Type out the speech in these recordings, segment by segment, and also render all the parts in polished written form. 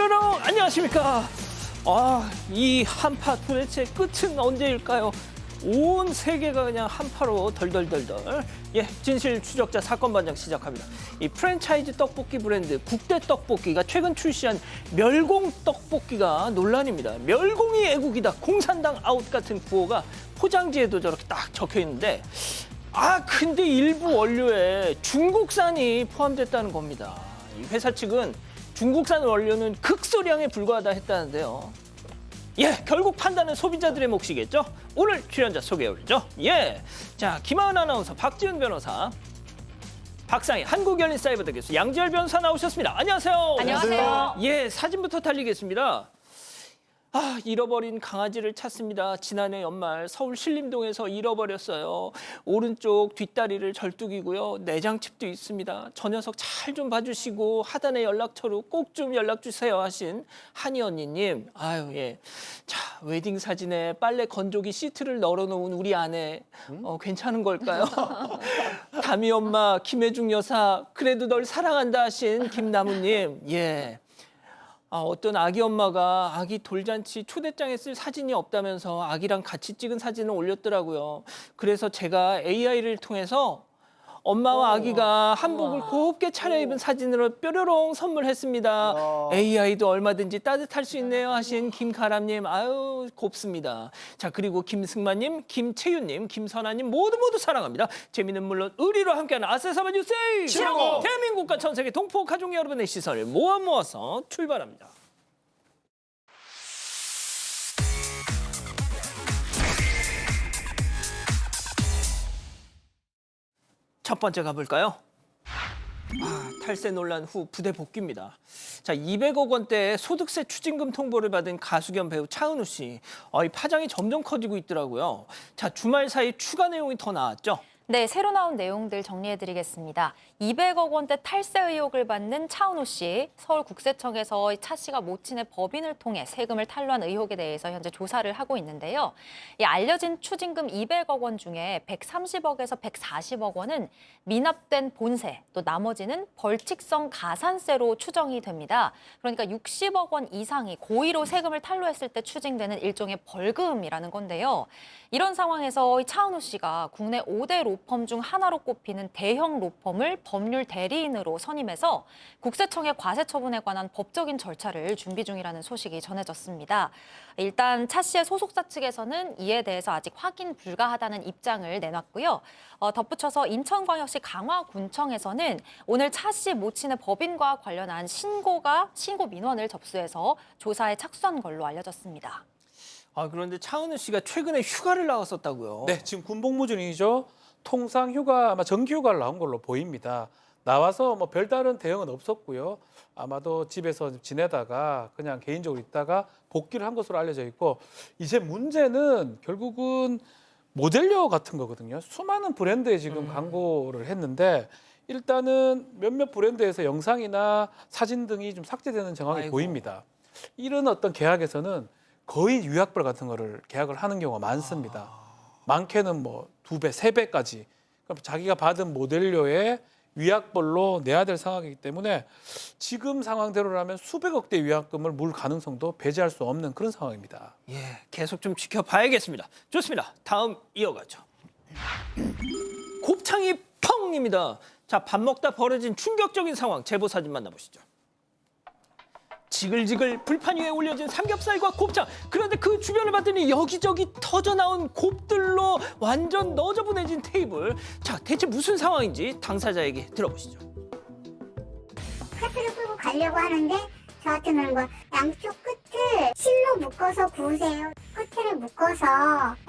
뾰로롱 안녕하십니까. 이 한파 도대체 끝은 언제일까요? 온 세계가 그냥 한파로 덜덜덜덜. 진실 추적자 사건 반장 시작합니다. 이 프랜차이즈 떡볶이 브랜드 국대 떡볶이가 최근 출시한 멸공 떡볶이가 논란입니다. 멸공이 애국이다, 공산당 아웃 같은 구호가 포장지에도 저렇게 딱 적혀 있는데, 근데 일부 원료에 중국산이 포함됐다는 겁니다. 이 회사 측은 중국산 원료는 극소량에 불과하다 했다는데요. 결국 판단은 소비자들의 몫이겠죠? 오늘 출연자 소개해드리죠. 자, 김하은 아나운서, 박지은 변호사, 박상희 한국열린사이버대 교수, 양지열 변호사 나오셨습니다. 안녕하세요. 안녕하세요. 사진부터 달리겠습니다. 잃어버린 강아지를 찾습니다. 지난해 연말 서울 신림동에서 잃어버렸어요. 오른쪽 뒷다리를 절뚝이고요. 내장칩도 있습니다. 저 녀석 잘 좀 봐주시고 하단의 연락처로 꼭 좀 연락 주세요 하신 한희 언니님. 자, 웨딩 사진에 빨래 건조기 시트를 널어놓은 우리 아내. 괜찮은 걸까요? 다미 엄마, 김혜중 여사, 그래도 널 사랑한다 하신 김나무님. 어떤 아기 엄마가 아기 돌잔치 초대장에 쓸 사진이 없다면서 아기랑 같이 찍은 사진을 올렸더라고요. 그래서 제가 AI를 통해서 엄마와 아기가 한복을 곱게 차려입은 사진으로 뾰로롱 선물했습니다. AI도 얼마든지 따뜻할 수 있네요 하신 김가람님. 곱습니다. 자, 그리고 김승만님, 김채윤님, 김선아님 모두 사랑합니다. 재미는 물론 의리로 함께하는 아세사바 뉴스 최고! 대한민국과 전 세계 동포 가족 여러분의 시선을 모아서 출발합니다. 첫 번째 가볼까요? 탈세 논란 후 부대 복귀입니다. 자, 200억 원대 소득세 추징금 통보를 받은 가수 겸 배우 차은우 씨. 이 파장이 점점 커지고 있더라고요. 자, 주말 사이 추가 내용이 더 나왔죠? 네, 새로 나온 내용들 정리해드리겠습니다. 200억 원대 탈세 의혹을 받는 차은우 씨, 서울국세청에서 차 씨가 모친의 법인을 통해 세금을 탈루한 의혹에 대해서 현재 조사를 하고 있는데요. 이 알려진 추징금 200억 원 중에 130억에서 140억 원은 미납된 본세, 또 나머지는 벌칙성 가산세로 추정이 됩니다. 그러니까 60억 원 이상이 고의로 세금을 탈루했을 때 추징되는 일종의 벌금이라는 건데요. 이런 상황에서 차은우 씨가 국내 5대 로펌 중 하나로 꼽히는 대형 로펌을 법률 대리인으로 선임해서 국세청의 과세 처분에 관한 법적인 절차를 준비 중이라는 소식이 전해졌습니다. 일단 차 씨의 소속사 측에서는 이에 대해서 아직 확인 불가하다는 입장을 내놨고요. 덧붙여서 인천광역시 강화군청에서는 오늘 차 씨 모친의 법인과 관련한 신고 민원을 접수해서 조사에 착수한 걸로 알려졌습니다. 그런데 차은우 씨가 최근에 휴가를 나갔었다고요? 네, 지금 군복무 중이죠. 통상 휴가, 아마 정기 휴가를 나온 걸로 보입니다. 나와서 뭐 별다른 대응은 없었고요. 아마도 집에서 지내다가 그냥 개인적으로 있다가 복귀를 한 것으로 알려져 있고, 이제 문제는 결국은 모델료 같은 거거든요. 수많은 브랜드에 지금 광고를 했는데 일단은 몇몇 브랜드에서 영상이나 사진 등이 좀 삭제되는 정황이 보입니다. 이런 어떤 계약에서는 거의 유약벌 같은 거를 계약을 하는 경우가 많습니다. 많게는 뭐 2배, 3배까지. 그럼 자기가 받은 모델료의 위약벌로 내야 될 상황이기 때문에 지금 상황대로라면 수백억대 위약금을 물 가능성도 배제할 수 없는 그런 상황입니다. 계속 좀 지켜봐야겠습니다. 좋습니다. 다음 이어가죠. 곱창이 펑입니다. 자, 밥 먹다 벌어진 충격적인 상황, 제보 사진 만나보시죠. 지글지글 불판 위에 올려진 삼겹살과 곱창. 그런데 그 주변을 봤더니 여기저기 터져나온 곱들로 완전 너저분해진 테이블. 자, 대체 무슨 상황인지 당사자에게 들어보시죠. 카트를 끌고 가려고 하는데 저한테 그러는 거야. 양쪽 끝을 실로 묶어서 구우세요. 끝을 묶어서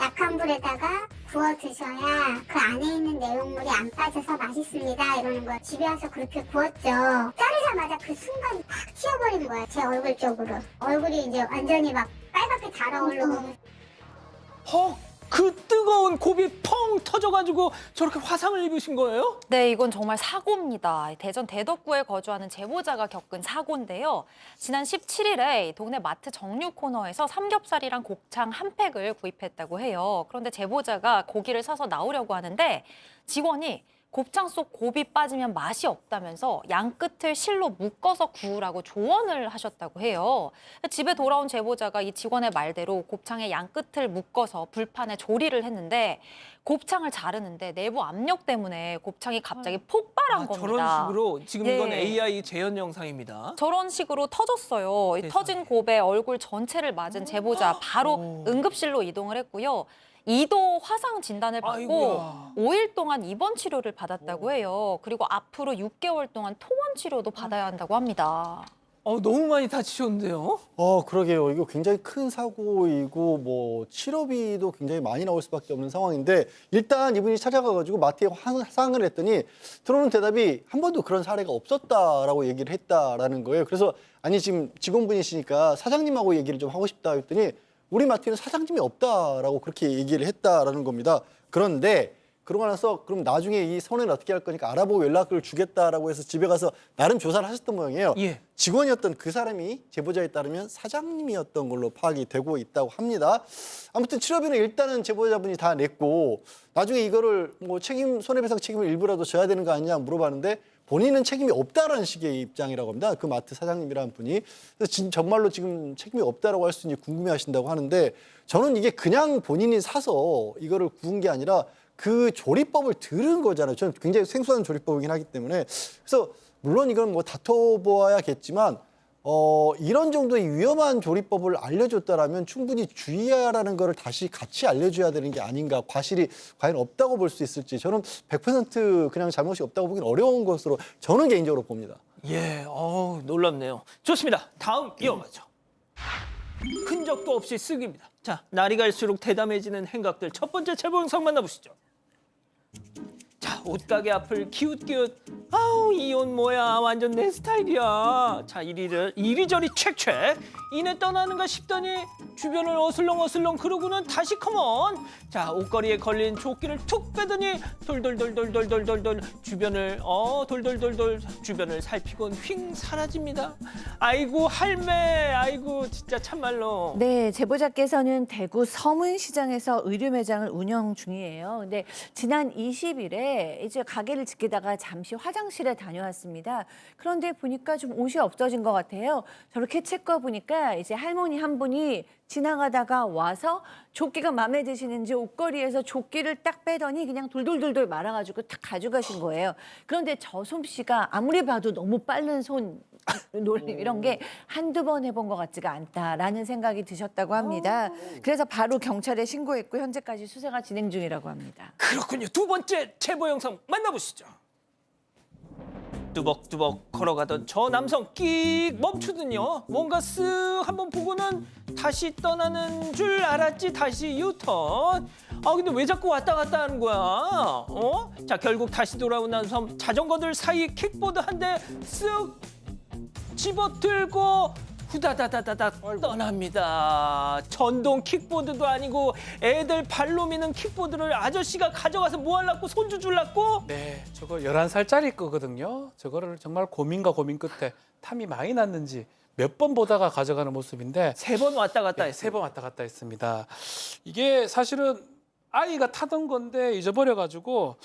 약한 불에다가 구워 드셔야 그 안에 있는 내용물이 안 빠져서 맛있습니다. 이러는 거야. 집에 와서 그렇게 구웠죠. 자르자마자 그 순간 팍 튀어버린 거야. 제 얼굴 쪽으로. 얼굴이 이제 완전히 막 빨갛게 달아오르고. 그 뜨거운 곱이 펑 터져가지고 저렇게 화상을 입으신 거예요? 네, 이건 정말 사고입니다. 대전 대덕구에 거주하는 제보자가 겪은 사고인데요. 지난 17일에 동네 마트 정류 코너에서 삼겹살이랑 곱창 한 팩을 구입했다고 해요. 그런데 제보자가 고기를 사서 나오려고 하는데 직원이 곱창 속 곱이 빠지면 맛이 없다면서 양 끝을 실로 묶어서 구우라고 조언을 하셨다고 해요. 집에 돌아온 제보자가 이 직원의 말대로 곱창의 양 끝을 묶어서 불판에 조리를 했는데 곱창을 자르는데 내부 압력 때문에 곱창이 갑자기 폭발한 겁니다. 저런 식으로 지금 이건 예. AI 재현 영상입니다. 저런 식으로 터졌어요. 이 세상에. 터진 곱에 얼굴 전체를 맞은 제보자 바로 오. 응급실로 이동을 했고요. 2도 화상 진단을 받고 아이고야. 5일 동안 입원 치료를 받았다고 해요. 그리고 앞으로 6개월 동안 통원 치료도 받아야 한다고 합니다. 너무 많이 다치셨는데요. 그러게요. 이거 굉장히 큰 사고이고 뭐 치료비도 굉장히 많이 나올 수밖에 없는 상황인데 일단 이분이 찾아가가지고 마트에 화상을 했더니 들어오는 대답이 한 번도 그런 사례가 없었다라고 얘기를 했다라는 거예요. 그래서 아니 지금 직원분이시니까 사장님하고 얘기를 좀 하고 싶다 했더니 우리 마트에는 사장님이 없다라고 그렇게 얘기를 했다라는 겁니다. 그런데 그러고 나서 그럼 나중에 이 손해를 어떻게 할 거니까 알아보고 연락을 주겠다라고 해서 집에 가서 나름 조사를 하셨던 모양이에요. 예. 직원이었던 그 사람이 제보자에 따르면 사장님이었던 걸로 파악이 되고 있다고 합니다. 아무튼 치료비는 일단은 제보자분이 다 냈고 나중에 이거를 뭐 손해배상 책임을 일부라도 져야 되는 거 아니냐 물어봤는데 본인은 책임이 없다라는 식의 입장이라고 합니다. 그 마트 사장님이라는 분이. 그래서 정말로 지금 책임이 없다라고 할 수 있는지 궁금해하신다고 하는데 저는 이게 그냥 본인이 사서 이거를 구운 게 아니라 그 조리법을 들은 거잖아요. 저는 굉장히 생소한 조리법이긴 하기 때문에. 그래서 물론 이건 뭐 다퉈보아야겠지만 이런 정도의 위험한 조리법을 알려줬다라면 충분히 주의하라는 거를 다시 같이 알려줘야 되는 게 아닌가. 과실이 과연 없다고 볼 수 있을지 저는 100% 그냥 잘못이 없다고 보기는 어려운 것으로 저는 개인적으로 봅니다. 예, 놀랍네요. 좋습니다. 다음 이어가죠. 흔적도 없이 쓱입니다. 자, 날이 갈수록 대담해지는 행각들. 첫 번째 제보 영상 만나보시죠. 자, 옷가게 앞을 기웃기웃. 아우, 이 옷 뭐야. 완전 내 스타일이야. 자, 이리저리 책책. 이내 떠나는가 싶더니 주변을 어슬렁어슬렁 그러고는 다시 컴온. 자, 옷걸이에 걸린 조끼를 툭 빼더니 돌돌돌돌돌돌돌 주변을 돌돌돌돌 주변을 살피곤 휙 사라집니다. 아이고 할매. 아이고 진짜 참말로. 네, 제보자께서는 대구 서문시장에서 의류 매장을 운영 중이에요. 근데 지난 20일에 이제 가게를 지키다가 잠시 화장실에 다녀왔습니다. 그런데 보니까 좀 옷이 없어진 것 같아요. 저렇게 체크해 보니까 이제 할머니 한 분이 지나가다가 와서 조끼가 마음에 드시는지 옷걸이에서 조끼를 딱 빼더니 그냥 돌돌돌돌 말아가지고 딱 가져가신 거예요. 그런데 저 솜씨가 아무리 봐도 너무 빠른 손 놀림 이런 게 한두 번 해본 것 같지가 않다라는 생각이 드셨다고 합니다. 그래서 바로 경찰에 신고했고 현재까지 수사가 진행 중이라고 합니다. 그렇군요. 두 번째 제보 영상 만나보시죠. 뚜벅뚜벅 걸어가던 저 남성 끽 멈추더니요. 뭔가 쓱 한번 보고는 다시 떠나는 줄 알았지. 다시 유턴. 근데 왜 자꾸 왔다 갔다 하는 거야? 자, 결국 다시 돌아온 남성 자전거들 사이 킥보드 한 대 쓱 집어들고 후다다다다닥 떠납니다. 전동 킥보드도 아니고 애들 발로 미는 킥보드를 아저씨가 가져가서 뭐 하려고 손주 줄라고? 네, 저거 11살짜리 거거든요. 저거를 정말 고민과 고민 끝에 탐이 많이 났는지 몇 번 보다가 가져가는 모습인데 3번 왔다 갔다 네, 했어요. 3번 왔다 갔다 했습니다. 이게 사실은 아이가 타던 건데 잊어버려가지고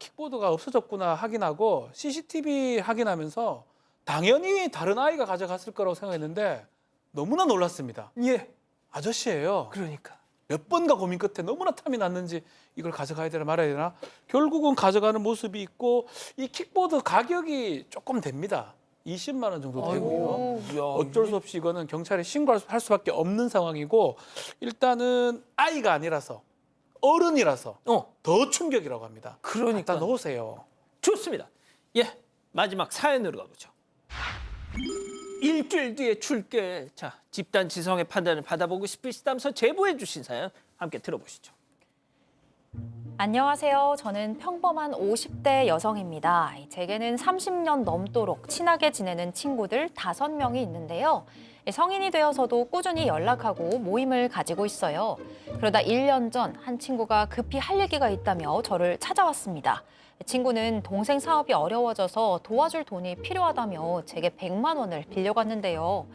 킥보드가 없어졌구나 확인하고 CCTV 확인하면서 당연히 다른 아이가 가져갔을 거라고 생각했는데 너무나 놀랐습니다. 예, 아저씨예요. 그러니까. 몇 번과 고민 끝에 너무나 탐이 났는지 이걸 가져가야 되나 말아야 되나 결국은 가져가는 모습이 있고 이 킥보드 가격이 조금 됩니다. 20만 원 정도 되고요. 아이고, 야, 어쩔 수 없이 이거는 경찰에 신고할 수밖에 없는 상황이고 일단은 아이가 아니라서 어른이라서 더 충격이라고 합니다. 그러니까. 갖다 놓으세요. 좋습니다. 예, 마지막 사연으로 가보죠. 일주일 뒤에 출게. 자, 집단 지성의 판단을 받아보고 싶으시다면서 제보해 주신 사연 함께 들어보시죠. 안녕하세요. 저는 평범한 50대 여성입니다. 제게는 30년 넘도록 친하게 지내는 친구들 5명이 있는데요. 성인이 되어서도 꾸준히 연락하고 모임을 가지고 있어요. 그러다 1년 전 한 친구가 급히 할 얘기가 있다며 저를 찾아왔습니다. 친구는 동생 사업이 어려워져서 도와줄 돈이 필요하다며 제게 100만 원을 빌려갔는데요.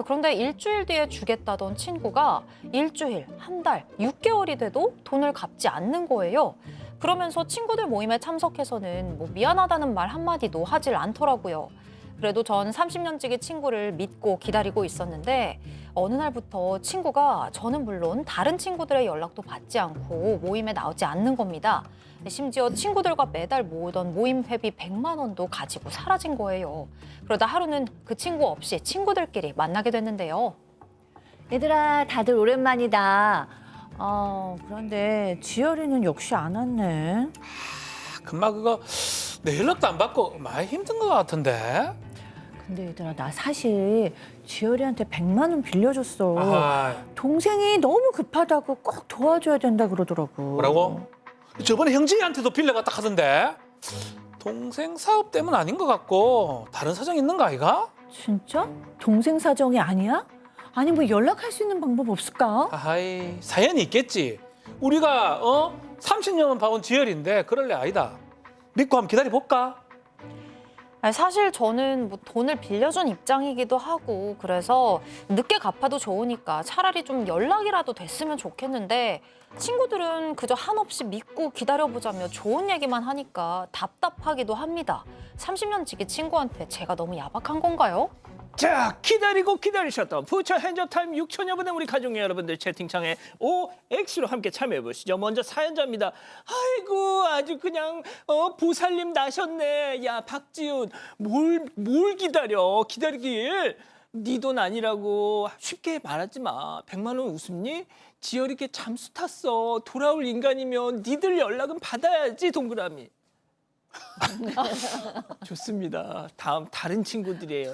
그런데 일주일 뒤에 주겠다던 친구가 일주일, 한 달, 6개월이 돼도 돈을 갚지 않는 거예요. 그러면서 친구들 모임에 참석해서는 뭐 미안하다는 말 한마디도 하질 않더라고요. 그래도 전 30년지기 친구를 믿고 기다리고 있었는데 어느 날부터 친구가 저는 물론 다른 친구들의 연락도 받지 않고 모임에 나오지 않는 겁니다. 심지어 친구들과 매달 모으던 모임 회비 100만 원도 가지고 사라진 거예요. 그러다 하루는 그 친구 없이 친구들끼리 만나게 됐는데요. 얘들아, 다들 오랜만이다. 그런데 지열이는 역시 안 왔네. 금방 그거 내 연락도 안 받고 많이 힘든 것 같은데. 근데 얘들아, 나 사실 지열이한테 100만 원 빌려줬어. 아, 동생이 너무 급하다고 꼭 도와줘야 된다 그러더라고. 뭐라고? 저번에 형제한테도 빌려갔다 하던데. 동생 사업 때문 아닌 것 같고 다른 사정 있는 거 아이가? 진짜? 동생 사정이 아니야? 아니 뭐 연락할 수 있는 방법 없을까? 아이, 사연이 있겠지. 우리가 30년만 봐온 지열인데 그럴 래 아니다. 믿고 한번 기다려 볼까? 아니, 사실 저는 뭐 돈을 빌려준 입장이기도 하고 그래서 늦게 갚아도 좋으니까 차라리 좀 연락이라도 됐으면 좋겠는데 친구들은 그저 한없이 믿고 기다려보자며 좋은 얘기만 하니까 답답하기도 합니다. 30년 지기 친구한테 제가 너무 야박한 건가요? 자, 기다리고 기다리셨던 부처 핸즈타임 6천여 분의 우리 가족 여러분들 채팅창에 OX로 함께 참여해 보시죠. 먼저 사연자입니다. 아이고 아주 그냥 보살님 나셨네. 야 박지훈 뭘 기다리길. 네 돈 아니라고 쉽게 말하지 마. 100만 원 웃음니? 지열이게 잠수 탔어. 돌아올 인간이면 니들 연락은 받아야지 동그라미. 좋습니다. 다음 다른 친구들이에요.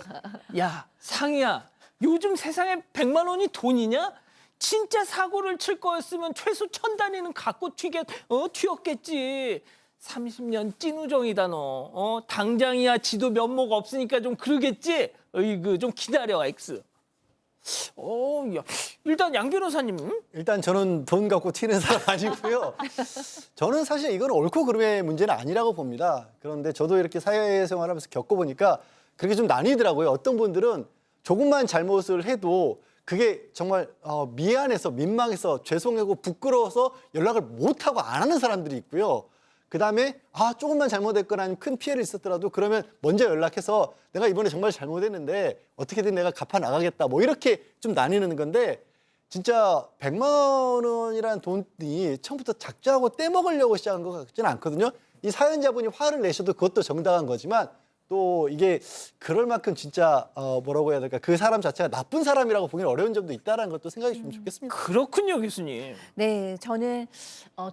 야 상희야, 요즘 세상에 100만 원이 돈이냐? 진짜 사고를 칠 거였으면 최소 1000단위는 갖고 튀었겠지. 30년 찐우정이다 너. 당장이야 지도 면목 없으니까 좀 그러겠지. 어이구 좀 기다려 X. 야, 일단 양 변호사님. 일단 저는 돈 갖고 튀는 사람 아니고요. 저는 사실 이건 옳고 그름의 문제는 아니라고 봅니다. 그런데 저도 이렇게 사회생활하면서 겪어보니까 그렇게 좀 나뉘더라고요. 어떤 분들은 조금만 잘못을 해도 그게 정말 미안해서 민망해서 죄송하고 부끄러워서 연락을 못하고 안 하는 사람들이 있고요. 그다음에 조금만 잘못했거나 아니면 큰 피해를 있었더라도 그러면 먼저 연락해서 내가 이번에 정말 잘못했는데 어떻게든 내가 갚아 나가겠다 뭐 이렇게 좀 나뉘는 건데 진짜 100만 원이라는 돈이 처음부터 작정하고 떼먹으려고 시작한 것 같지는 않거든요. 이 사연자분이 화를 내셔도 그것도 정당한 거지만 또 이게 그럴 만큼 진짜 뭐라고 해야 될까 그 사람 자체가 나쁜 사람이라고 보기는 어려운 점도 있다는 것도 생각해 주시면 좋겠습니다. 그렇군요 교수님. 네, 저는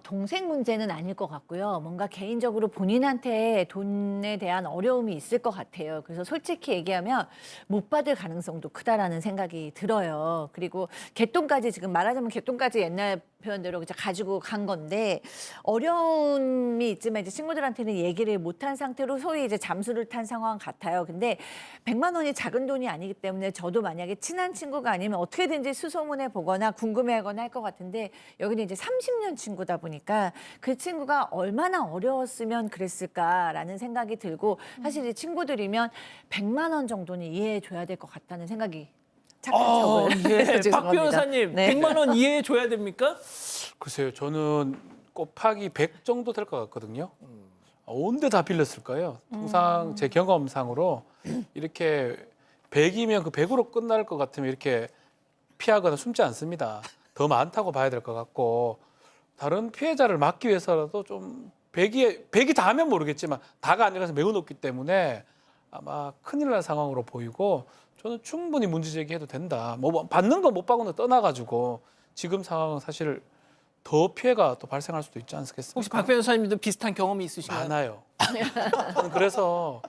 동생 문제는 아닐 것 같고요. 뭔가 개인적으로 본인한테 돈에 대한 어려움이 있을 것 같아요. 그래서 솔직히 얘기하면 못 받을 가능성도 크다라는 생각이 들어요. 그리고 개똥까지 지금 말하자면 개똥까지 옛날 표현대로 이제 가지고 간 건데 어려움이 있지만 이제 친구들한테는 얘기를 못한 상태로 소위 이제 잠수를 탄 상황 같아요. 근데 100만 원이 작은 돈이 아니기 때문에 저도 만약에 친한 친구가 아니면 어떻게든지 수소문해 보거나 궁금해하거나 할 것 같은데 여기는 이제 30년 친구다 보니까 그 친구가 얼마나 어려웠으면 그랬을까라는 생각이 들고 사실 이 친구들이면 100만 원 정도는 이해해 줘야 될 것 같다는 생각이 착한 척을 예. 박 죄송합니다. 변호사님 네. 100만 원 이해해 줘야 됩니까? 글쎄요, 저는 곱하기 100 정도 될 것 같거든요. 온데 다 빌렸을까요? 통상 제 경험상으로 이렇게 100이면 그 100으로 끝날 것 같으면 이렇게 피하거나 숨지 않습니다. 더 많다고 봐야 될 것 같고 다른 피해자를 막기 위해서라도 좀 100이 다하면 모르겠지만 다가 아니라서 매우 높기 때문에 아마 큰일 날 상황으로 보이고 저는 충분히 문제 제기해도 된다. 뭐 받는 거 못 받고는 떠나가지고 지금 상황은 사실 더 피해가 또 발생할 수도 있지 않겠습니까? 혹시 박 변호사님도 비슷한 경험이 있으신가요? 많아요. 저는 그래서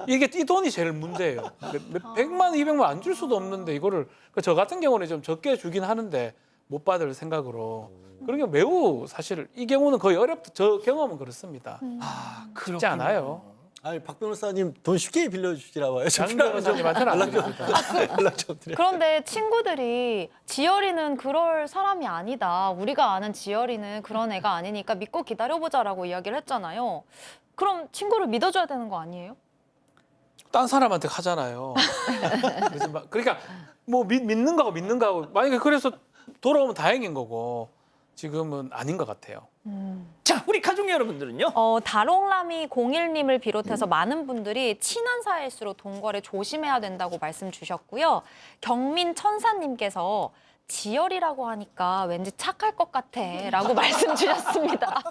이게 이 돈이 제일 문제예요. 100만, 200만 안 줄 수도 없는데 이거를 저 같은 경우는 좀 적게 주긴 하는데 못 받을 생각으로 그런 게 매우 사실 이 경우는 거의 어렵다. 저 경험은 그렇습니다. 쉽지 그렇군요. 않아요. 아니 박 변호사님 돈 쉽게 빌려주시나 봐요. 양 변호사님한테는 안 됩니다. 연락 좀 드려요. 그런데 친구들이 지열이는 그럴 사람이 아니다. 우리가 아는 지열이는 그런 애가 아니니까 믿고 기다려보자라고 이야기를 했잖아요. 그럼 친구를 믿어줘야 되는 거 아니에요? 딴 사람한테 하잖아요. 그러니까 뭐 믿는 거하고 만약에 그래서 돌아오면 다행인 거고 지금은 아닌 것 같아요. 자, 우리 가족 여러분들은요? 다롱라미 01님을 비롯해서 많은 분들이 친한 사이일수록 동거래 조심해야 된다고 말씀 주셨고요. 경민 천사님께서 지열이라고 하니까 왠지 착할 것 같아라고 말씀 주셨습니다.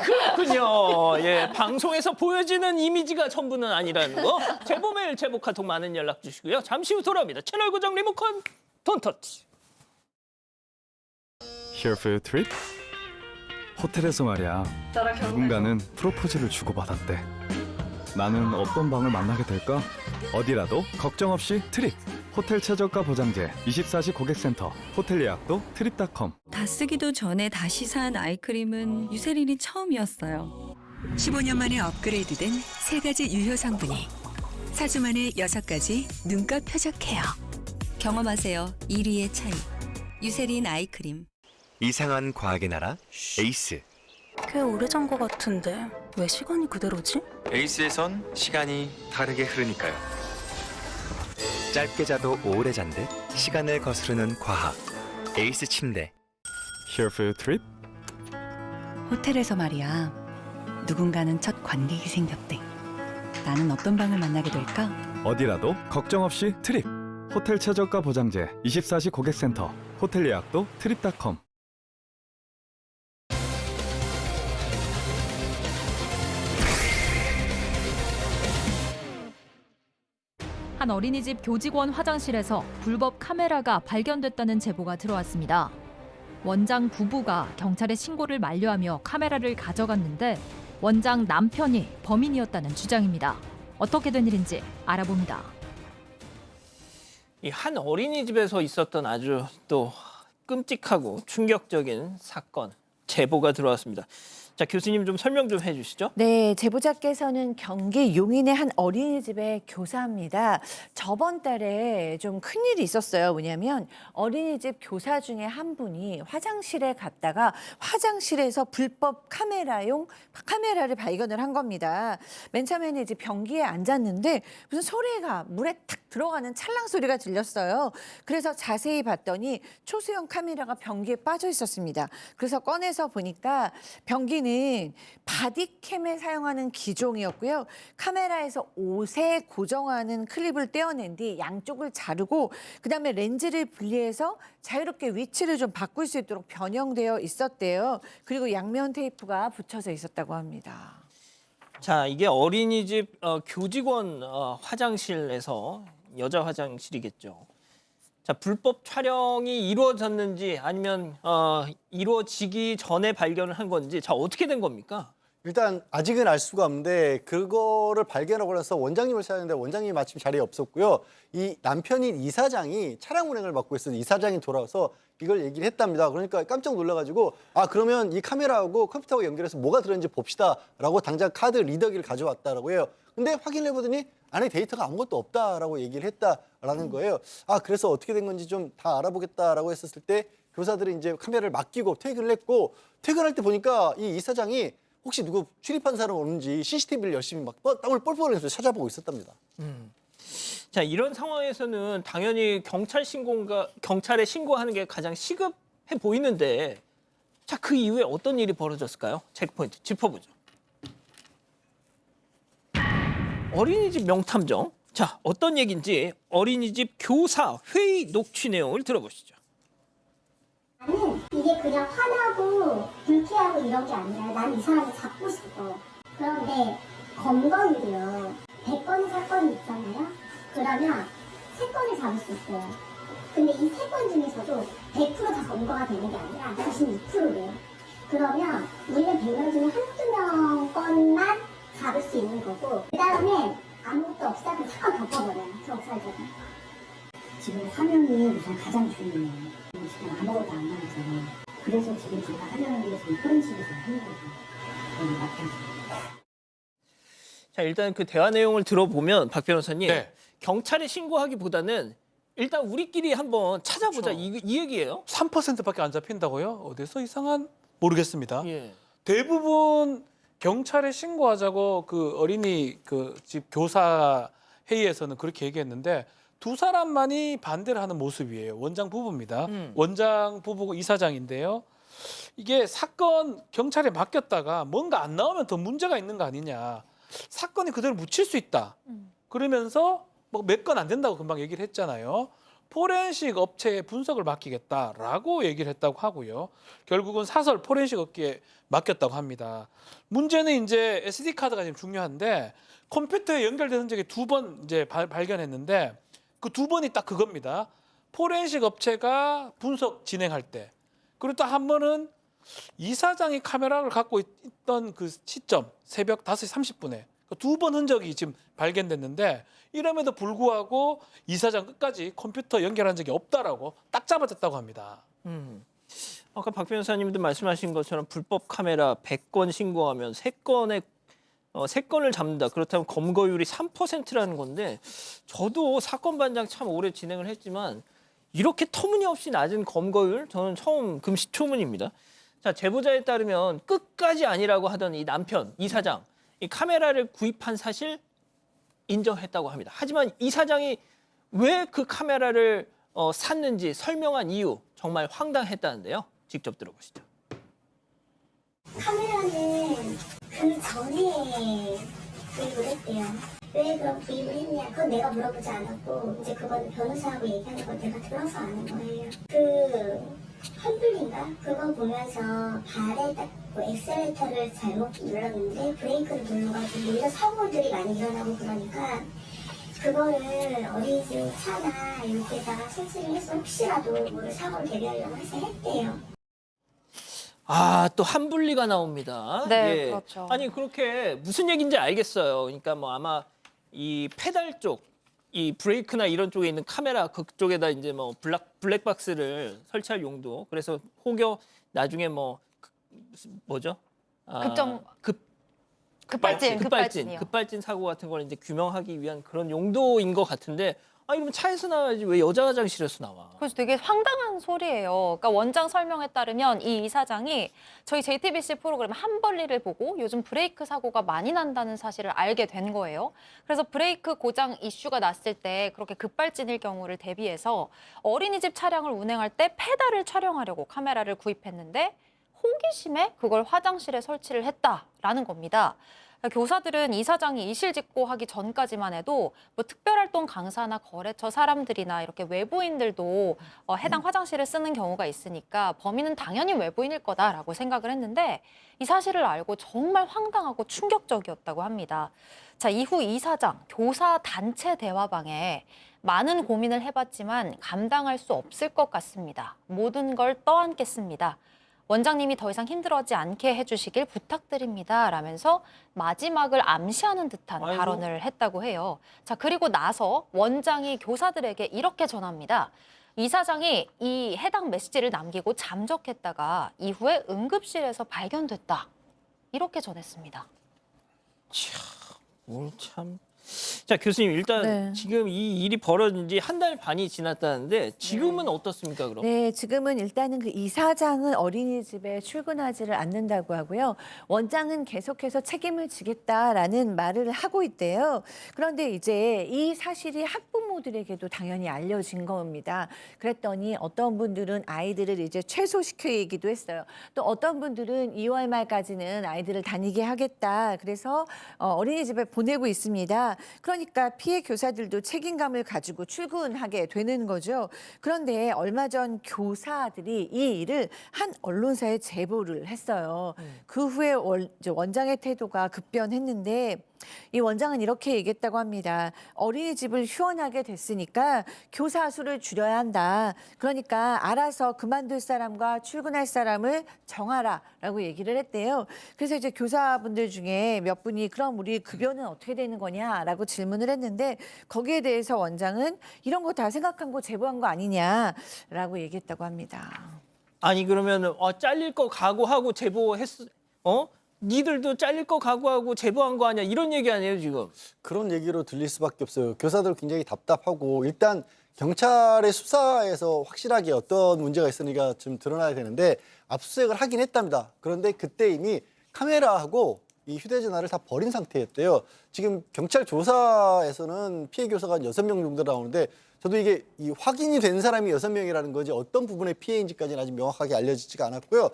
그렇군요. 예, 방송에서 보여지는 이미지가 전부는 아니라는 거. 제보 메일, 제보 카톡 많은 연락 주시고요. 잠시 후 돌아옵니다. 채널 고정 리모컨 돈 터치. Here for your trip? 호텔에서 말이야. 누군가는 프로포즈를 주고받았대. 나는 어떤 방을 만나게 될까? 어디라도 걱정 없이 트립. 호텔 최저가 보장제 24시 고객센터. 호텔 예약도 트립닷컴. 다 쓰기도 전에 다시 산 아이크림은 유세린이 처음이었어요. 15년 만에 업그레이드된 3가지 유효 성분이 4주 만에 6가지 눈가 표적 케어. 경험하세요. 1위의 차이. 유세린 아이크림. 이상한 과학의 나라 에이스. 꽤 오래전 것 같은데 왜 시간이 그대로지? 에이스에선 시간이 다르게 흐르니까요. 짧게 자도 오래 잔듯 시간을 거스르는 과학 에이스 침대. Here for your trip? 호텔에서 말이야. 누군가는 첫 관객이 생겼대. 나는 어떤 방을 만나게 될까? 어디라도 걱정 없이 트립. 호텔 최저가 보장제 24시 고객센터. 호텔 예약도 트립닷컴. 한 어린이집 교직원 화장실에서 불법 카메라가 발견됐다는 제보가 들어왔습니다. 원장 부부가 경찰에 신고를 만료하며 카메라를 가져갔는데 원장 남편이 범인이었다는 주장입니다. 어떻게 된 일인지 알아봅니다. 이 한 어린이집에서 있었던 아주 또 끔찍하고 충격적인 사건, 제보가 들어왔습니다. 자, 교수님 좀 설명 좀 해주시죠. 네, 제보자께서는 경기 용인의 한 어린이집의 교사입니다. 저번 달에 좀 큰일이 있었어요. 뭐냐면 어린이집 교사 중에 한 분이 화장실에 갔다가 화장실에서 불법 카메라를 발견을 한 겁니다. 맨 처음에는 이제 변기에 앉았는데 무슨 소리가 물에 탁 들어가는 찰랑 소리가 들렸어요. 그래서 자세히 봤더니 초소형 카메라가 변기에 빠져 있었습니다. 그래서 꺼내서 보니까 변기는 바디캠에 사용하는 기종이었고요. 카메라에서 옷에 고정하는 클립을 떼어낸 뒤 양쪽을 자르고 그다음에 렌즈를 분리해서 자유롭게 위치를 좀 바꿀 수 있도록 변형되어 있었대요. 그리고 양면 테이프가 붙여져 있었다고 합니다. 자, 이게 어린이집 교직원 화장실에서 여자 화장실이겠죠. 자, 불법 촬영이 이루어졌는지 아니면 이루어지기 전에 발견을 한 건지 자, 어떻게 된 겁니까? 일단 아직은 알 수가 없는데 그거를 발견하고 나서 원장님을 찾았는데 원장님이 마침 자리에 없었고요. 이 남편인 이사장이 차량 운행을 맡고 있었는데 이사장이 돌아와서 이걸 얘기를 했답니다. 그러니까 깜짝 놀라가지고 그러면 이 카메라하고 컴퓨터하고 연결해서 뭐가 들어있는지 봅시다라고 당장 카드 리더기를 가져왔다라고 해요. 근데 확인을 해보더니 안에 데이터가 아무것도 없다라고 얘기를 했다라는 거예요. 그래서 어떻게 된 건지 좀 다 알아보겠다라고 했었을 때 교사들이 이제 카메라를 맡기고 퇴근을 했고 퇴근할 때 보니까 이 이사장이 혹시 누구 출입한 사람 오는지 CCTV를 열심히 막 땀을 뻘뻘 흘리면서 찾아보고 있었답니다. 자, 이런 상황에서는 당연히 경찰에 신고하는 게 가장 시급해 보이는데 자, 그 이후에 어떤 일이 벌어졌을까요? 체크포인트 짚어보죠. 어린이집 명탐정. 자, 어떤 얘기인지 어린이집 교사 회의 녹취 내용을 들어보시죠. 나는 이게 그냥 화나고 불쾌하고 이런 게 아니라 난 이 사람을 잡고 싶어. 그런데 건건이래요. 100건의 사건이 있잖아요. 그러면 3건을 잡을 수 있어요. 근데 이 3건 중에서도 100%다 검거가 되는 게 아니라 92%래요. 그러면 우리는 100명 중에 한두 명 건만 잡을 수 있는 거고 그 다음에 아무것도 없다 그럼 사건 덮어버려요. 경찰들은. 지금 사명이 우선 가장 중요해요. 지금 아무것도 안 나오잖아요. 그래서 지금 제가 하려는 게 지금 포렌식에서 하는 거죠. 자, 일단 그 대화 내용을 들어보면 박 변호사님 네. 경찰에 신고하기보다는 일단 우리끼리 한번 찾아보자 그렇죠. 이 얘기예요. 3%밖에 안 잡힌다고요? 어디서 이상한 모르겠습니다. 예. 대부분 경찰에 신고하자고 그 어린이 그 집 교사 회의에서는 그렇게 얘기했는데 두 사람만이 반대를 하는 모습이에요. 원장 부부입니다. 원장 부부고 이사장인데요. 이게 사건 경찰에 맡겼다가 뭔가 안 나오면 더 문제가 있는 거 아니냐. 사건이 그대로 묻힐 수 있다. 그러면서 뭐 몇 건 안 된다고 금방 얘기를 했잖아요. 포렌식 업체에 분석을 맡기겠다라고 얘기를 했다고 하고요. 결국은 사설 포렌식 업계에 맡겼다고 합니다. 문제는 이제 SD 카드가 지금 중요한데 컴퓨터에 연결된 흔적이 2번 이제 발견했는데 그 2번이 딱 그겁니다. 포렌식 업체가 분석 진행할 때, 그리고 또 한 번은 이사장이 카메라를 갖고 있던 그 시점 새벽 5시 30분에 2번 흔적이 지금 발견됐는데, 이럼에도 불구하고 이사장 끝까지 컴퓨터 연결한 적이 없다라고 딱 잡아졌다고 합니다. 아까 박 변호사님도 말씀하신 것처럼 불법 카메라 100건 신고하면 3건을 잡는다. 그렇다면 검거율이 3%라는 건데, 저도 사건 반장 참 오래 진행을 했지만 이렇게 터무니없이 낮은 검거율 저는 처음 금시초문입니다. 자, 제보자에 따르면 끝까지 아니라고 하던 이 남편 이사장, 이 카메라를 구입한 사실 인정했다고 합니다. 하지만 이 사장이 왜 그 카메라를 샀는지 설명한 이유 정말 황당했다는데요. 직접 들어보시죠. 카메라는 그 전에 구입을 했대요. 왜 그럼 구입을 했냐? 그건 내가 물어보지 않았고, 이제 그건 변호사하고 얘기하는 걸 내가 들어서 아는 거예요. 그 텀블린가? 그거 보면서 발에 딱 엑셀레이터를 잘못 눌렀는데 브레이크를 눌러가지고 오히려 사고들이 많이 일어나고 그러니까 그거를 어린이집 차나 여기에다가 설치를 해서 혹시라도 뭐 사고를 대비하려고 해서 했대요. 아, 또 한분리가 나옵니다. 네, 그렇죠. 아니, 그렇게 무슨 얘기인지 알겠어요. 그러니까 뭐 아마 이 페달 쪽, 이 브레이크나 이런 쪽에 있는 카메라 그쪽에다 이제 뭐 블랙박스를 설치할 용도. 그래서 혹여 나중에 뭐 뭐죠? 급발진이요. 급발진 사고 같은 걸 이제 규명하기 위한 그런 용도인 것 같은데, 아, 이러면 차에서 나와야지 왜 여자 화장실에서 나와? 그래서 되게 황당한 소리예요. 그러니까 원장 설명에 따르면 이 이사장이 저희 JTBC 프로그램 한벌리를 보고 요즘 브레이크 사고가 많이 난다는 사실을 알게 된 거예요. 그래서 브레이크 고장 이슈가 났을 때 그렇게 급발진일 경우를 대비해서 어린이집 차량을 운행할 때 페달을 촬영하려고 카메라를 구입했는데 호기심에 그걸 화장실에 설치를 했다라는 겁니다. 교사들은 이사장이 이실직고하기 전까지만 해도 뭐 특별활동 강사나 거래처 사람들이나 이렇게 외부인들도 해당 화장실을 쓰는 경우가 있으니까 범인은 당연히 외부인일 거다라고 생각을 했는데, 이 사실을 알고 정말 황당하고 충격적이었다고 합니다. 자, 이후 이사장, 교사 단체 대화방에 많은 고민을 해봤지만 감당할 수 없을 것 같습니다. 모든 걸 떠안겠습니다. 원장님이 더 이상 힘들어하지 않게 해주시길 부탁드립니다. 라면서 마지막을 암시하는 듯한 발언을 했다고 해요. 자, 그리고 나서 원장이 교사들에게 이렇게 전합니다. 이사장이 이 해당 메시지를 남기고 잠적했다가 이후에 응급실에서 발견됐다. 이렇게 전했습니다. 뭘 참. 자, 교수님, 일단 네. 지금 이 일이 벌어진 지 한 달 반이 지났다는데 지금은 어떻습니까, 그럼? 네, 지금은 일단은 그 이사장은 어린이집에 출근하지를 않는다고 하고요. 원장은 계속해서 책임을 지겠다라는 말을 하고 있대요. 그런데 이제 이 사실이 학부모들에게도 당연히 알려진 겁니다. 그랬더니 어떤 분들은 아이들을 이제 최소시키기도 했어요. 또 어떤 분들은 2월 말까지는 아이들을 다니게 하겠다. 그래서 어린이집에 보내고 있습니다. 그러니까 피해 교사들도 책임감을 가지고 출근하게 되는 거죠. 그런데 얼마 전 교사들이 이 일을 한 언론사에 제보를 했어요. 그 후에 원장의 태도가 급변했는데, 이 원장은 이렇게 얘기했다고 합니다. 어린이집을 휴원하게 됐으니까 교사 수를 줄여야 한다. 그러니까 알아서 그만둘 사람과 출근할 사람을 정하라라고 얘기를 했대요. 그래서 이제 교사분들 중에 몇 분이 그럼 우리 급여는 어떻게 되는 거냐라고 질문을 했는데, 거기에 대해서 원장은 이런 거 다 생각한 거 제보한 거 아니냐라고 얘기했다고 합니다. 아니, 그러면 잘릴 거 각오하고 제보했어? 니들도 잘릴 거 각오하고 제보한 거 아니야? 이런 얘기 아니에요, 지금? 그런 얘기로 들릴 수밖에 없어요. 교사들 굉장히 답답하고, 일단 경찰의 수사에서 확실하게 어떤 문제가 있으니까 좀 드러나야 되는데 압수수색을 하긴 했답니다. 그런데 그때 이미 카메라하고 이 휴대전화를 다 버린 상태였대요. 지금 경찰 조사에서는 피해 교사가 한 6명 정도 나오는데 저도 이게 이 확인이 된 사람이 6명이라는 거지 어떤 부분의 피해인지까지는 아직 명확하게 알려지지가 않았고요.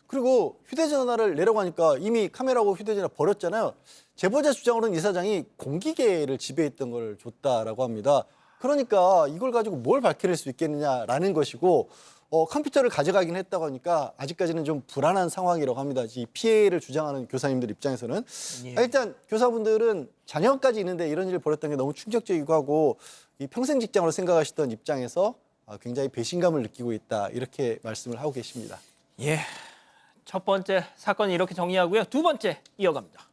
그리고 휴대전화를 내라고 하니까 이미 카메라하고 휴대전화 버렸잖아요. 제보자 주장으로는 이 사장이 공기계를 집에 있던 걸 줬다라고 합니다. 그러니까 이걸 가지고 뭘 밝혀낼 수 있겠느냐라는 것이고 컴퓨터를 가져가긴 했다고 하니까 아직까지는 좀 불안한 상황이라고 합니다. 이 피해를 주장하는 교사님들 입장에서는. 일단 교사분들은 자녀까지 있는데 이런 일을 벌였던 게 너무 충격적이고 하고 이 평생 직장으로 생각하시던 입장에서 굉장히 배신감을 느끼고 있다. 이렇게 말씀을 하고 계십니다. 예, 첫 번째 사건 이렇게 정리하고요. 두 번째 이어갑니다.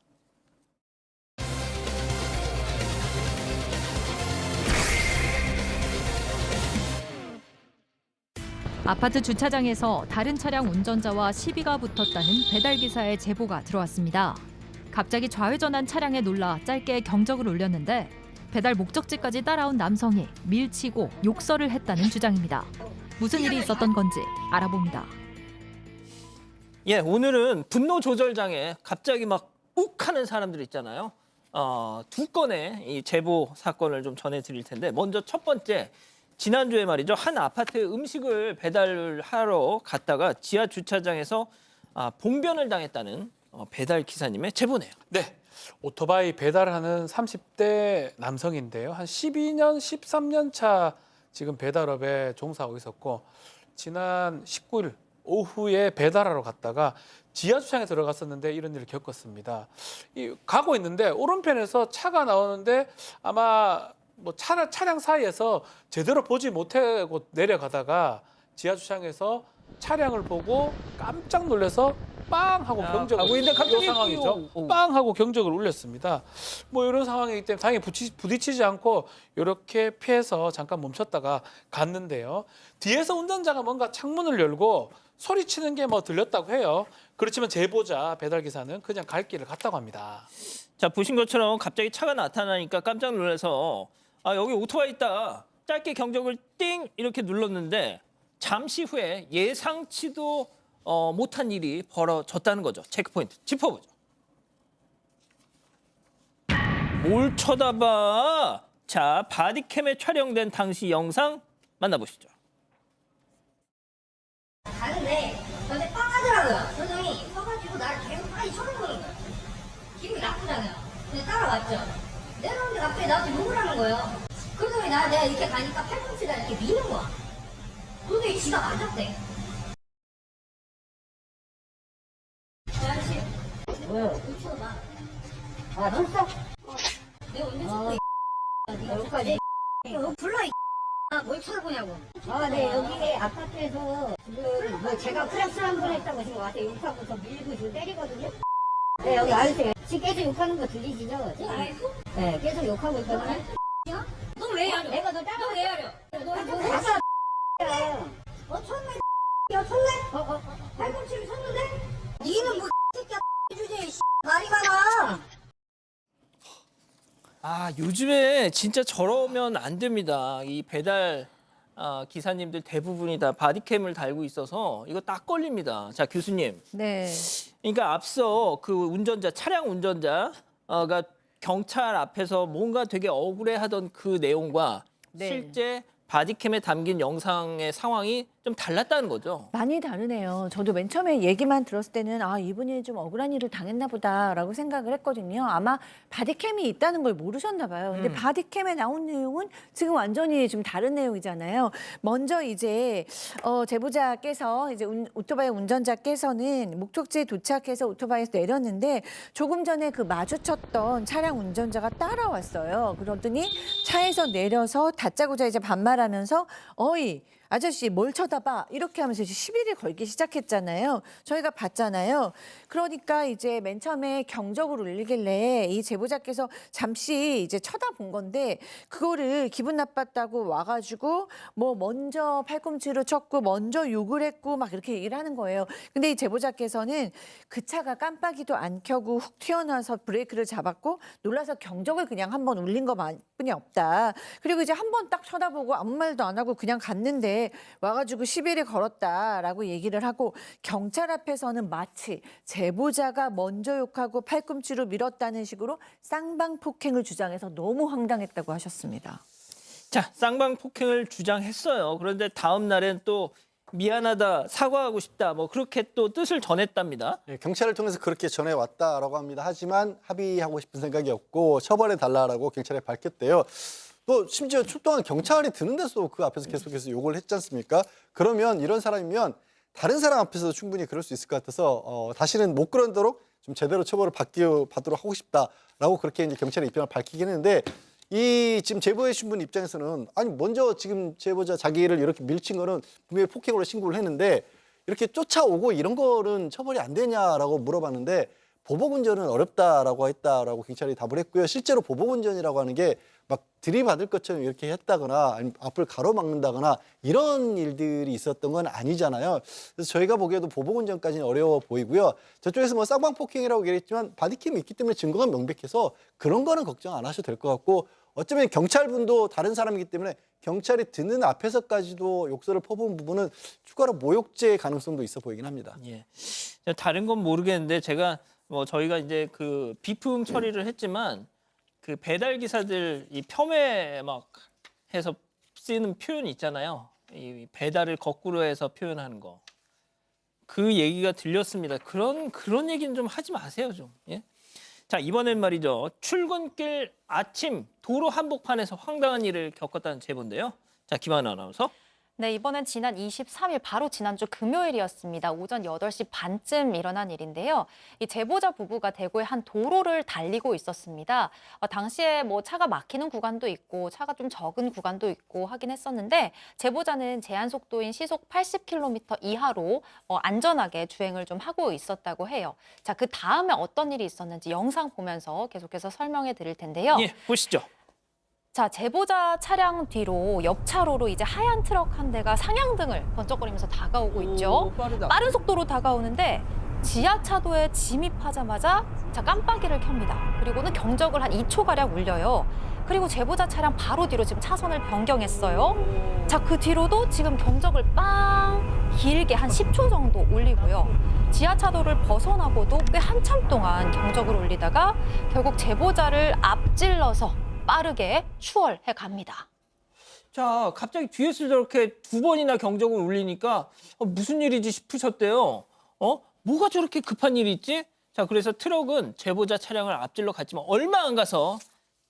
아파트 주차장에서 다른 차량 운전자와 시비가 붙었다는 배달기사의 제보가 들어왔습니다. 갑자기 좌회전한 차량에 놀라 짧게 경적을 울렸는데 배달 목적지까지 따라온 남성이 밀치고 욕설을 했다는 주장입니다. 무슨 일이 있었던 건지 알아봅니다. 예, 오늘은 분노 조절 장애 갑자기 막 욱하는 사람들 있잖아요. 두 건의 이 제보 사건을 좀 전해드릴 텐데 먼저 첫 번째 지난주에 말이죠. 한 아파트 음식을 배달을 하러 갔다가 지하 주차장에서 봉변을 당했다는 배달 기사님의 제보네요. 네. 오토바이 배달하는 30대 남성인데요. 한 12년, 13년 차 지금 배달업에 종사하고 있었고 지난 19일 오후에 배달하러 갔다가 지하 주차장에 들어갔었는데 이런 일을 겪었습니다. 가고 있는데 오른편에서 차가 나오는데 아마 뭐 차량 사이에서 제대로 보지 못하고 내려가다가 지하 주차장에서 차량을 보고 깜짝 놀라서 빵 하고 경적을 가고 있는데 갑자기 상황이죠. 오. 빵 하고 경적을 울렸습니다. 뭐 이런 상황이기 때문에 다행히 부딪히지 않고 이렇게 피해서 잠깐 멈췄다가 갔는데요. 뒤에서 운전자가 뭔가 창문을 열고 소리치는 게 뭐 들렸다고 해요. 그렇지만 제보자 배달 기사는 그냥 갈 길을 갔다고 합니다. 자, 보신 것처럼 갑자기 차가 나타나니까 깜짝 놀라서 여기 오토바이 있다. 짧게 경적을 띵 이렇게 눌렀는데 잠시 후에 예상치도 못한 일이 벌어졌다는 거죠. 체크포인트 짚어보죠. 뭘 쳐다봐? 자, 바디캠에 촬영된 당시 영상 만나보시죠. 가는데 저한테 빵 하더라고요. 선생이 서가지고 나를 계속 빨리 쳐다보는 거예요. 기분이 나쁘잖아요. 근데 따라왔죠. 내려오는데 갑자기 나한테 욕을 하는 거예요. 그러더니 내가 이렇게 가니까 팔꿈치가 이렇게 미는 거야. 그러더니 지가 맞았대. 아저씨. 뭐야? 물 쳐봐. 너 써? 내가 언제 쳤어? 네가 여기까지? 불러 뭘 쳐다보냐고. 네, 여기 아파트에서 지금 뭐 제가 클락스 한 번 했다고 지금 와서 욕하고 저 밀고 지금 때리거든요. 네, 여기 아저씨 지금 계속 욕하는 거 들리시죠? 네, 계속 욕하고 있거든요. 너 왜 야려? 내가 너 따라 왜 야려? 너 가서 쳤네. 야, 쳤네? 팔꿈치를 쳤는데? 니는 뭐 새끼야 주제 말이 많아. 요즘에 진짜 저러면 안 됩니다. 이 배달 기사님들 대부분이 다 바디캠을 달고 있어서 이거 딱 걸립니다. 자, 교수님. 네. 그러니까 앞서 그 차량 운전자가 경찰 앞에서 뭔가 되게 억울해하던 그 내용과 네. 실제 바디캠에 담긴 영상의 상황이 좀 달랐다는 거죠. 많이 다르네요. 저도 맨 처음에 얘기만 들었을 때는 이분이 좀 억울한 일을 당했나 보다라고 생각을 했거든요. 아마 바디캠이 있다는 걸 모르셨나 봐요. 근데 바디캠에 나온 내용은 지금 완전히 좀 다른 내용이잖아요. 먼저 이제 제보자께서 이제 오토바이 운전자께서는 목적지에 도착해서 오토바이에서 내렸는데 조금 전에 그 마주쳤던 차량 운전자가 따라왔어요. 그러더니 차에서 내려서 다짜고짜 이제 반말하면서 어이 아저씨 뭘 쳐다봐 이렇게 하면서 이제 시비를 걸기 시작했잖아요. 저희가 봤잖아요. 그러니까 이제 맨 처음에 경적을 울리길래 이 제보자께서 잠시 이제 쳐다본 건데 그거를 기분 나빴다고 와가지고 뭐 먼저 팔꿈치로 쳤고 먼저 욕을 했고 막 이렇게 얘기를 하는 거예요. 근데 이 제보자께서는 그 차가 깜빡이도 안 켜고 훅 튀어나와서 브레이크를 잡았고 놀라서 경적을 그냥 한번 울린 것뿐이 없다. 그리고 이제 한 번 딱 쳐다보고 아무 말도 안 하고 그냥 갔는데 와가지고 시비를 걸었다라고 얘기를 하고 경찰 앞에서는 마치 제보자가 먼저 욕하고 팔꿈치로 밀었다는 식으로 쌍방폭행을 주장해서 너무 황당했다고 하셨습니다. 자, 쌍방폭행을 주장했어요. 그런데 다음 날엔 또 미안하다, 사과하고 싶다, 뭐 그렇게 또 뜻을 전했답니다. 예, 경찰을 통해서 그렇게 전해왔다라고 합니다. 하지만 합의하고 싶은 생각이 없고 처벌해달라고 경찰에 밝혔대요. 또 심지어 출동한 경찰이 드는 데서 그 앞에서 계속해서 욕을 했지 않습니까? 그러면 이런 사람이면 다른 사람 앞에서도 충분히 그럴 수 있을 것 같아서 다시는 못 그러도록 좀 제대로 처벌을 받도록 하고 싶다라고 그렇게 이제 경찰의 입장을 밝히긴 했는데 이 지금 제보해 주신 분 입장에서는 아니 먼저 지금 제보자 자기를 이렇게 밀친 거는 분명히 폭행으로 신고를 했는데 이렇게 쫓아오고 이런 거는 처벌이 안 되냐라고 물어봤는데 보복운전은 어렵다라고 했다라고 경찰이 답을 했고요. 실제로 보복운전이라고 하는 게 막 들이받을 것처럼 이렇게 했다거나 아니면 앞을 가로막는다거나 이런 일들이 있었던 건 아니잖아요. 그래서 저희가 보기에도 보복운전까지는 어려워 보이고요. 저쪽에서 뭐 쌍방폭행이라고 얘기했지만 바디캠이 있기 때문에 증거가 명백해서 그런 거는 걱정 안 하셔도 될 것 같고 어쩌면 경찰분도 다른 사람이기 때문에 경찰이 듣는 앞에서까지도 욕설을 퍼부은 부분은 추가로 모욕죄 가능성도 있어 보이긴 합니다. 예. 다른 건 모르겠는데 제가 뭐 저희가 이제 그 비품 처리를 했지만 그 배달 기사들 이 폄훼 막 해서 쓰는 표현 있잖아요. 이 배달을 거꾸로 해서 표현하는 거. 그 얘기가 들렸습니다. 그런 얘기는 좀 하지 마세요, 좀. 예? 자, 이번엔 말이죠. 출근길 아침 도로 한복판에서 황당한 일을 겪었다는 제보인데요. 자, 김하나 아나운서. 네, 이번엔 지난 23일 바로 지난주 금요일이었습니다. 오전 8시 반쯤 일어난 일인데요. 이 제보자 부부가 대구의 한 도로를 달리고 있었습니다. 당시에 뭐 차가 막히는 구간도 있고 차가 좀 적은 구간도 있고 하긴 했었는데 제보자는 제한 속도인 시속 80km 이하로 안전하게 주행을 좀 하고 있었다고 해요. 자, 그 다음에 어떤 일이 있었는지 영상 보면서 계속해서 설명해 드릴 텐데요. 예, 보시죠. 자, 제보자 차량 뒤로 옆차로로 이제 하얀 트럭 한 대가 상향등을 번쩍거리면서 다가오고 있죠. 빠르다. 빠른 속도로 다가오는데 지하차도에 진입하자마자 자 깜빡이를 켭니다. 그리고는 경적을 한 2초가량 울려요. 그리고 제보자 차량 바로 뒤로 지금 차선을 변경했어요. 자, 그 뒤로도 지금 경적을 빵 길게 한 10초 정도 울리고요. 지하차도를 벗어나고도 꽤 한참 동안 경적을 울리다가 결국 제보자를 앞질러서 빠르게 추월해 갑니다. 자, 갑자기 뒤에서 저렇게 두 번이나 경적을 울리니까 무슨 일이지 싶으셨대요. 뭐가 저렇게 급한 일이 있지? 자, 그래서 트럭은 제보자 차량을 앞질러 갔지만 얼마 안 가서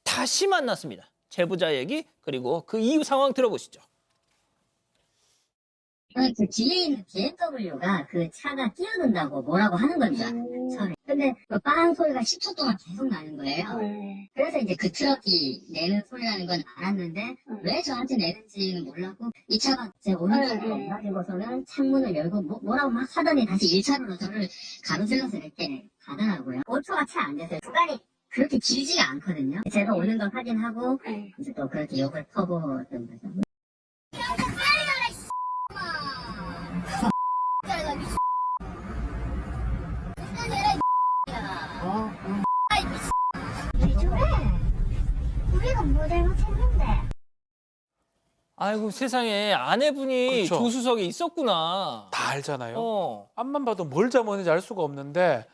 다시 만났습니다. 제보자 얘기 그리고 그 이후 상황 들어보시죠. 그 뒤에 있는 BMW가 그 차가 뛰어든다고 뭐라고 하는 겁니다. 처음에. 근데 그 빵 소리가 10초 동안 계속 나는 거예요. 그래서 이제 그 트럭이 내는 소리라는 건 알았는데 왜 저한테 내는지는 몰랐고 이 차가 제 오른쪽으로 가지고서는 창문을 열고 뭐라고 막 하더니 다시 1차로로 저를 가로질러서 이렇게 가더라고요. 5초가 채 안 됐어요. 구간이 그렇게 길지가 않거든요. 제가 오는 걸 확인하고 이제 또 그렇게 욕을 퍼부었던 거죠. 우리가 뭐 잘못했는데. 아이고 세상에 아내분이 그렇죠. 조수석에 있었구나. 다 알잖아요. 어. 앞만 봐도 뭘 잘못했는지 알 수가 없는데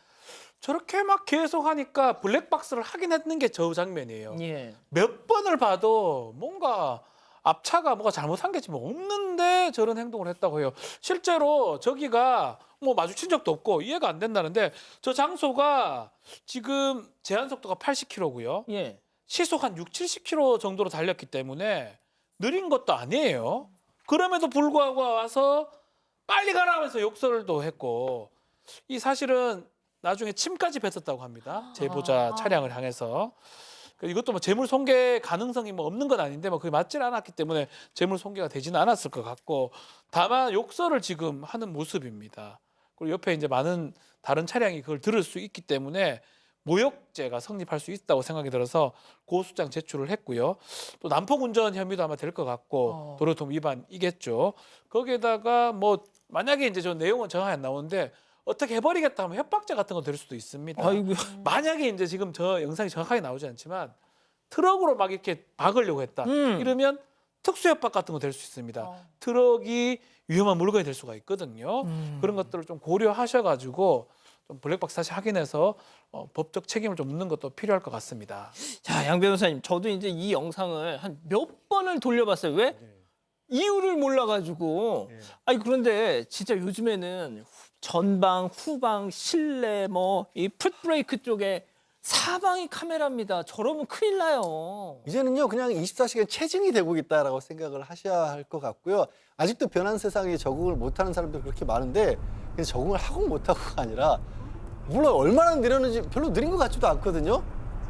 저렇게 막 계속 하니까 블랙박스를 확인했는 게 저 장면이에요. 예. 몇 번을 봐도 뭔가 앞차가 뭐가 잘못한 게 지금 없는데 저런 행동을 했다고 해요. 실제로 저기가 뭐 마주친 적도 없고 이해가 안 된다는데 저 장소가 지금 제한 속도가 80km고요. 예. 시속 한 6, 70km 정도로 달렸기 때문에 느린 것도 아니에요. 그럼에도 불구하고 와서 빨리 가라면서 욕설도 했고 이 사실은 나중에 침까지 뱉었다고 합니다. 제보자 차량을 향해서. 이것도 뭐 재물 손괴 가능성이 뭐 없는 건 아닌데 뭐 그게 맞질 않았기 때문에 재물 손괴가 되지는 않았을 것 같고 다만 욕설을 지금 하는 모습입니다. 그리고 옆에 이제 많은 다른 차량이 그걸 들을 수 있기 때문에 모욕죄가 성립할 수 있다고 생각이 들어서 고소장 제출을 했고요. 또 난폭 운전 혐의도 아마 될 것 같고 도로교통 위반이겠죠. 거기에다가 뭐 만약에 이제 저 내용은 정확히 안 나오는데 어떻게 해버리겠다 하면 협박죄 같은 거 될 수도 있습니다. 아이고. 만약에 이제 지금 저 영상이 정확하게 나오지 않지만 트럭으로 막 이렇게 박으려고 했다. 이러면 특수협박 같은 거 될 수 있습니다. 트럭이 위험한 물건이 될 수가 있거든요. 그런 것들을 좀 고려하셔가지고 좀 블랙박스 다시 확인해서 법적 책임을 좀 묻는 것도 필요할 것 같습니다. 자, 양 변호사님, 저도 이제 이 영상을 한 몇 번을 돌려봤어요. 왜? 이유를 몰라가지고. 아니, 그런데 진짜 요즘에는 전방, 후방, 실내, 뭐 이 풋브레이크 쪽에 사방이 카메라입니다. 저러면 큰일 나요. 이제는요 그냥 24시간 체증이 되고 있다라고 생각을 하셔야 할 것 같고요. 아직도 변한 세상에 적응을 못하는 사람들 그렇게 많은데 그냥 적응을 하고 못하고가 아니라 물론 얼마나 느렸는지 별로 느린 것 같지도 않거든요.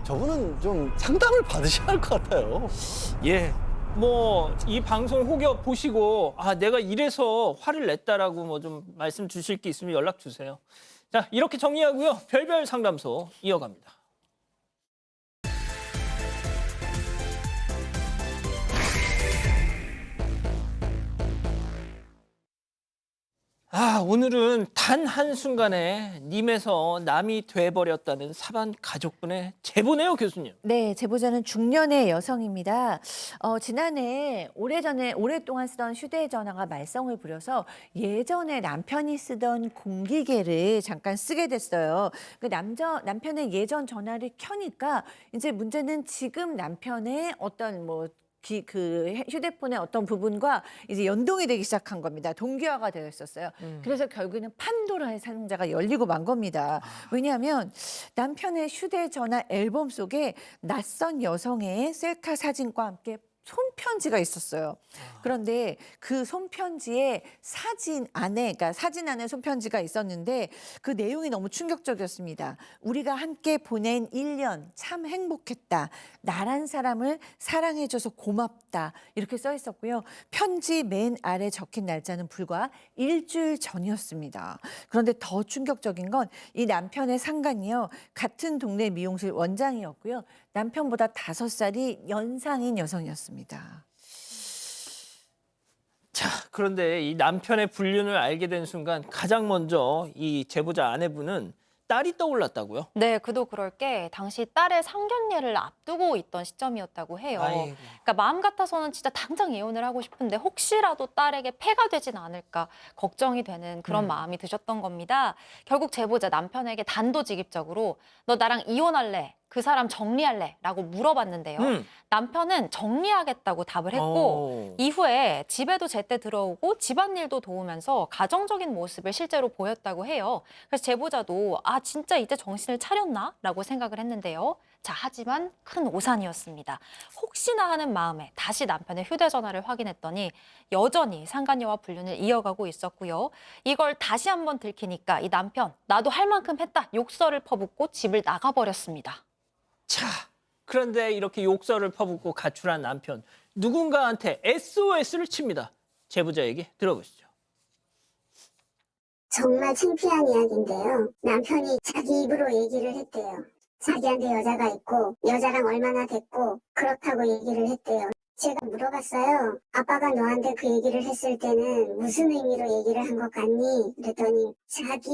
저분은 좀 상담을 받으셔야 할 것 같아요. 예. 뭐 이 방송 혹여 보시고 아 내가 이래서 화를 냈다라고 뭐 좀 말씀 주실 게 있으면 연락 주세요. 자, 이렇게 정리하고요. 별별 상담소 이어갑니다. 아, 오늘은 단 한순간에 님에서 남이 돼버렸다는 사반 가족분의 제보네요, 교수님. 네, 제보자는 중년의 여성입니다. 지난해 오랫동안 쓰던 휴대전화가 말썽을 부려서 예전에 남편이 쓰던 공기계를 잠깐 쓰게 됐어요. 그 남편의 예전 전화를 켜니까 이제 문제는 지금 남편의 어떤 그 휴대폰의 어떤 부분과 이제 연동이 되기 시작한 겁니다. 동기화가 되어 있었어요. 그래서 결국에는 판도라의 상자가 열리고 만 겁니다. 왜냐하면 남편의 휴대전화 앨범 속에 낯선 여성의 셀카 사진과 함께 손편지가 있었어요. 그런데 그 손편지에 그러니까 사진 안에 손편지가 있었는데 그 내용이 너무 충격적이었습니다. 우리가 함께 보낸 1년 참 행복했다. 나란 사람을 사랑해줘서 고맙다. 이렇게 써 있었고요. 편지 맨 아래 적힌 날짜는 불과 일주일 전이었습니다. 그런데 더 충격적인 건 이 남편의 상간이요. 같은 동네 미용실 원장이었고요. 남편보다 5살이 연상인 여성이었습니다. 자, 그런데 이 남편의 불륜을 알게 된 순간 가장 먼저 이 제보자 아내분은 딸이 떠올랐다고요? 네, 그도 그럴 게 당시 딸의 상견례를 앞두고 있던 시점이었다고 해요. 아이고. 그러니까 마음 같아서는 진짜 당장 이혼을 하고 싶은데 혹시라도 딸에게 폐가 되진 않을까 걱정이 되는 그런 마음이 드셨던 겁니다. 결국 제보자 남편에게 단도직입적으로 너 나랑 이혼할래? 그 사람 정리할래? 라고 물어봤는데요. 남편은 정리하겠다고 답을 했고 이후에 집에도 제때 들어오고 집안일도 도우면서 가정적인 모습을 실제로 보였다고 해요. 그래서 제보자도 아 진짜 이제 정신을 차렸나? 라고 생각을 했는데요. 자, 하지만 큰 오산이었습니다. 혹시나 하는 마음에 다시 남편의 휴대전화를 확인했더니 여전히 상간녀와 불륜을 이어가고 있었고요. 이걸 다시 한번 들키니까 이 남편 나도 할 만큼 했다 욕설을 퍼붓고 집을 나가버렸습니다. 자, 그런데 이렇게 욕설을 퍼붓고 가출한 남편. 누군가한테 SOS를 칩니다. 제보자 얘기 들어보시죠. 정말 창피한 이야기인데요. 남편이 자기 입으로 얘기를 했대요. 자기한테 여자가 있고 여자랑 얼마나 됐고 그렇다고 얘기를 했대요. 제가 물어봤어요. 아빠가 너한테 그 얘기를 했을 때는 무슨 의미로 얘기를 한 것 같니? 그랬더니 자기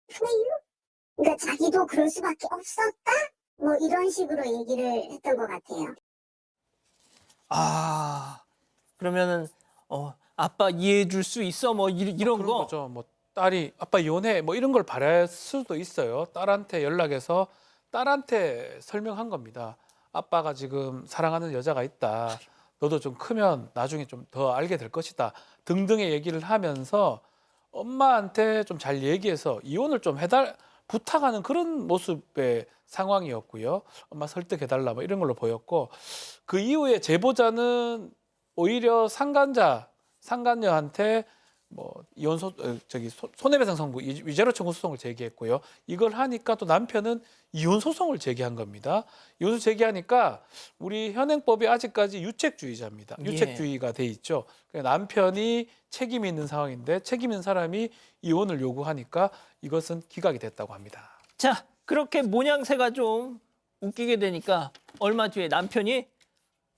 플레이요? 그러니까 자기도 그럴 수밖에 없었다? 뭐 이런 식으로 얘기를 했던 것 같아요. 아, 그러면은 아빠 이해해 줄 수 있어? 뭐 이런 그런 거. 거죠. 뭐 딸이 아빠 이혼해 뭐 이런 걸 바랄 수도 있어요. 딸한테 연락해서 딸한테 설명한 겁니다. 아빠가 지금 사랑하는 여자가 있다. 너도 좀 크면 나중에 좀 더 알게 될 것이다. 등등의 얘기를 하면서 엄마한테 좀 잘 얘기해서 이혼을 좀 부탁하는 그런 모습의 상황이었고요. 엄마 설득해달라 뭐 이런 걸로 보였고 그 이후에 제보자는 오히려 상간녀한테 뭐 손해배상 청구 위자료 청구 소송을 제기했고요. 이걸 하니까 또 남편은 이혼 소송을 제기한 겁니다. 이혼 제기하니까 우리 현행법이 아직까지 유책주의자입니다. 유책주의가 돼 있죠. 그러니까 남편이 책임이 있는 상황인데 책임 있는 사람이 이혼을 요구하니까 이것은 기각이 됐다고 합니다. 자, 그렇게 모양새가 좀 웃기게 되니까 얼마 뒤에 남편이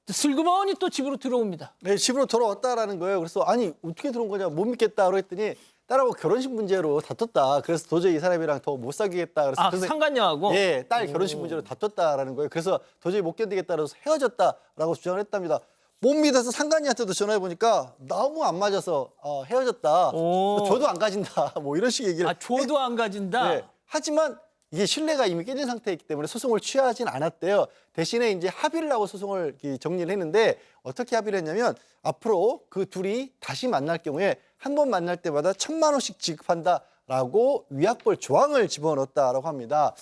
슬그머니 또 집으로 들어옵니다. 네, 집으로 돌아왔다라는 거예요. 그래서 아니 어떻게 들어온 거냐 못 믿겠다고 했더니 딸하고 결혼식 문제로 다퉜다. 그래서 도저히 이 사람이랑 더 못 사귀겠다. 그래서 상간녀하고? 예, 딸 결혼식 문제로 다퉜다라는 거예요. 그래서 도저히 못 견디겠다 그래서 헤어졌다라고 주장을 했답니다. 못 믿어서 상간녀한테도 전화해 보니까 너무 안 맞아서 헤어졌다. 저도 안 가진다. 뭐 이런 식의 얘기를. 저도 안 가진다. 네, 하지만 이게 신뢰가 이미 깨진 상태이기 때문에 소송을 취하진 않았대요. 대신에 이제 합의를 하고 소송을 정리를 했는데 어떻게 합의를 했냐면 앞으로 그 둘이 다시 만날 경우에 한 번 만날 때마다 1,000만 원씩 지급한다라고 위약벌 조항을 집어넣었다라고 합니다.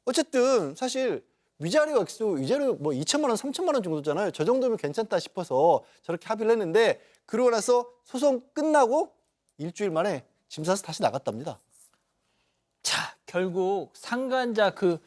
어쨌든 사실 위자료 액수, 위자료 뭐 2,000만 원, 3,000만 원 정도잖아요. 저 정도면 괜찮다 싶어서 저렇게 합의를 했는데 그러고 나서 소송 끝나고 일주일 만에 짐 싸서 다시 나갔답니다. 자, 결국 상간자 그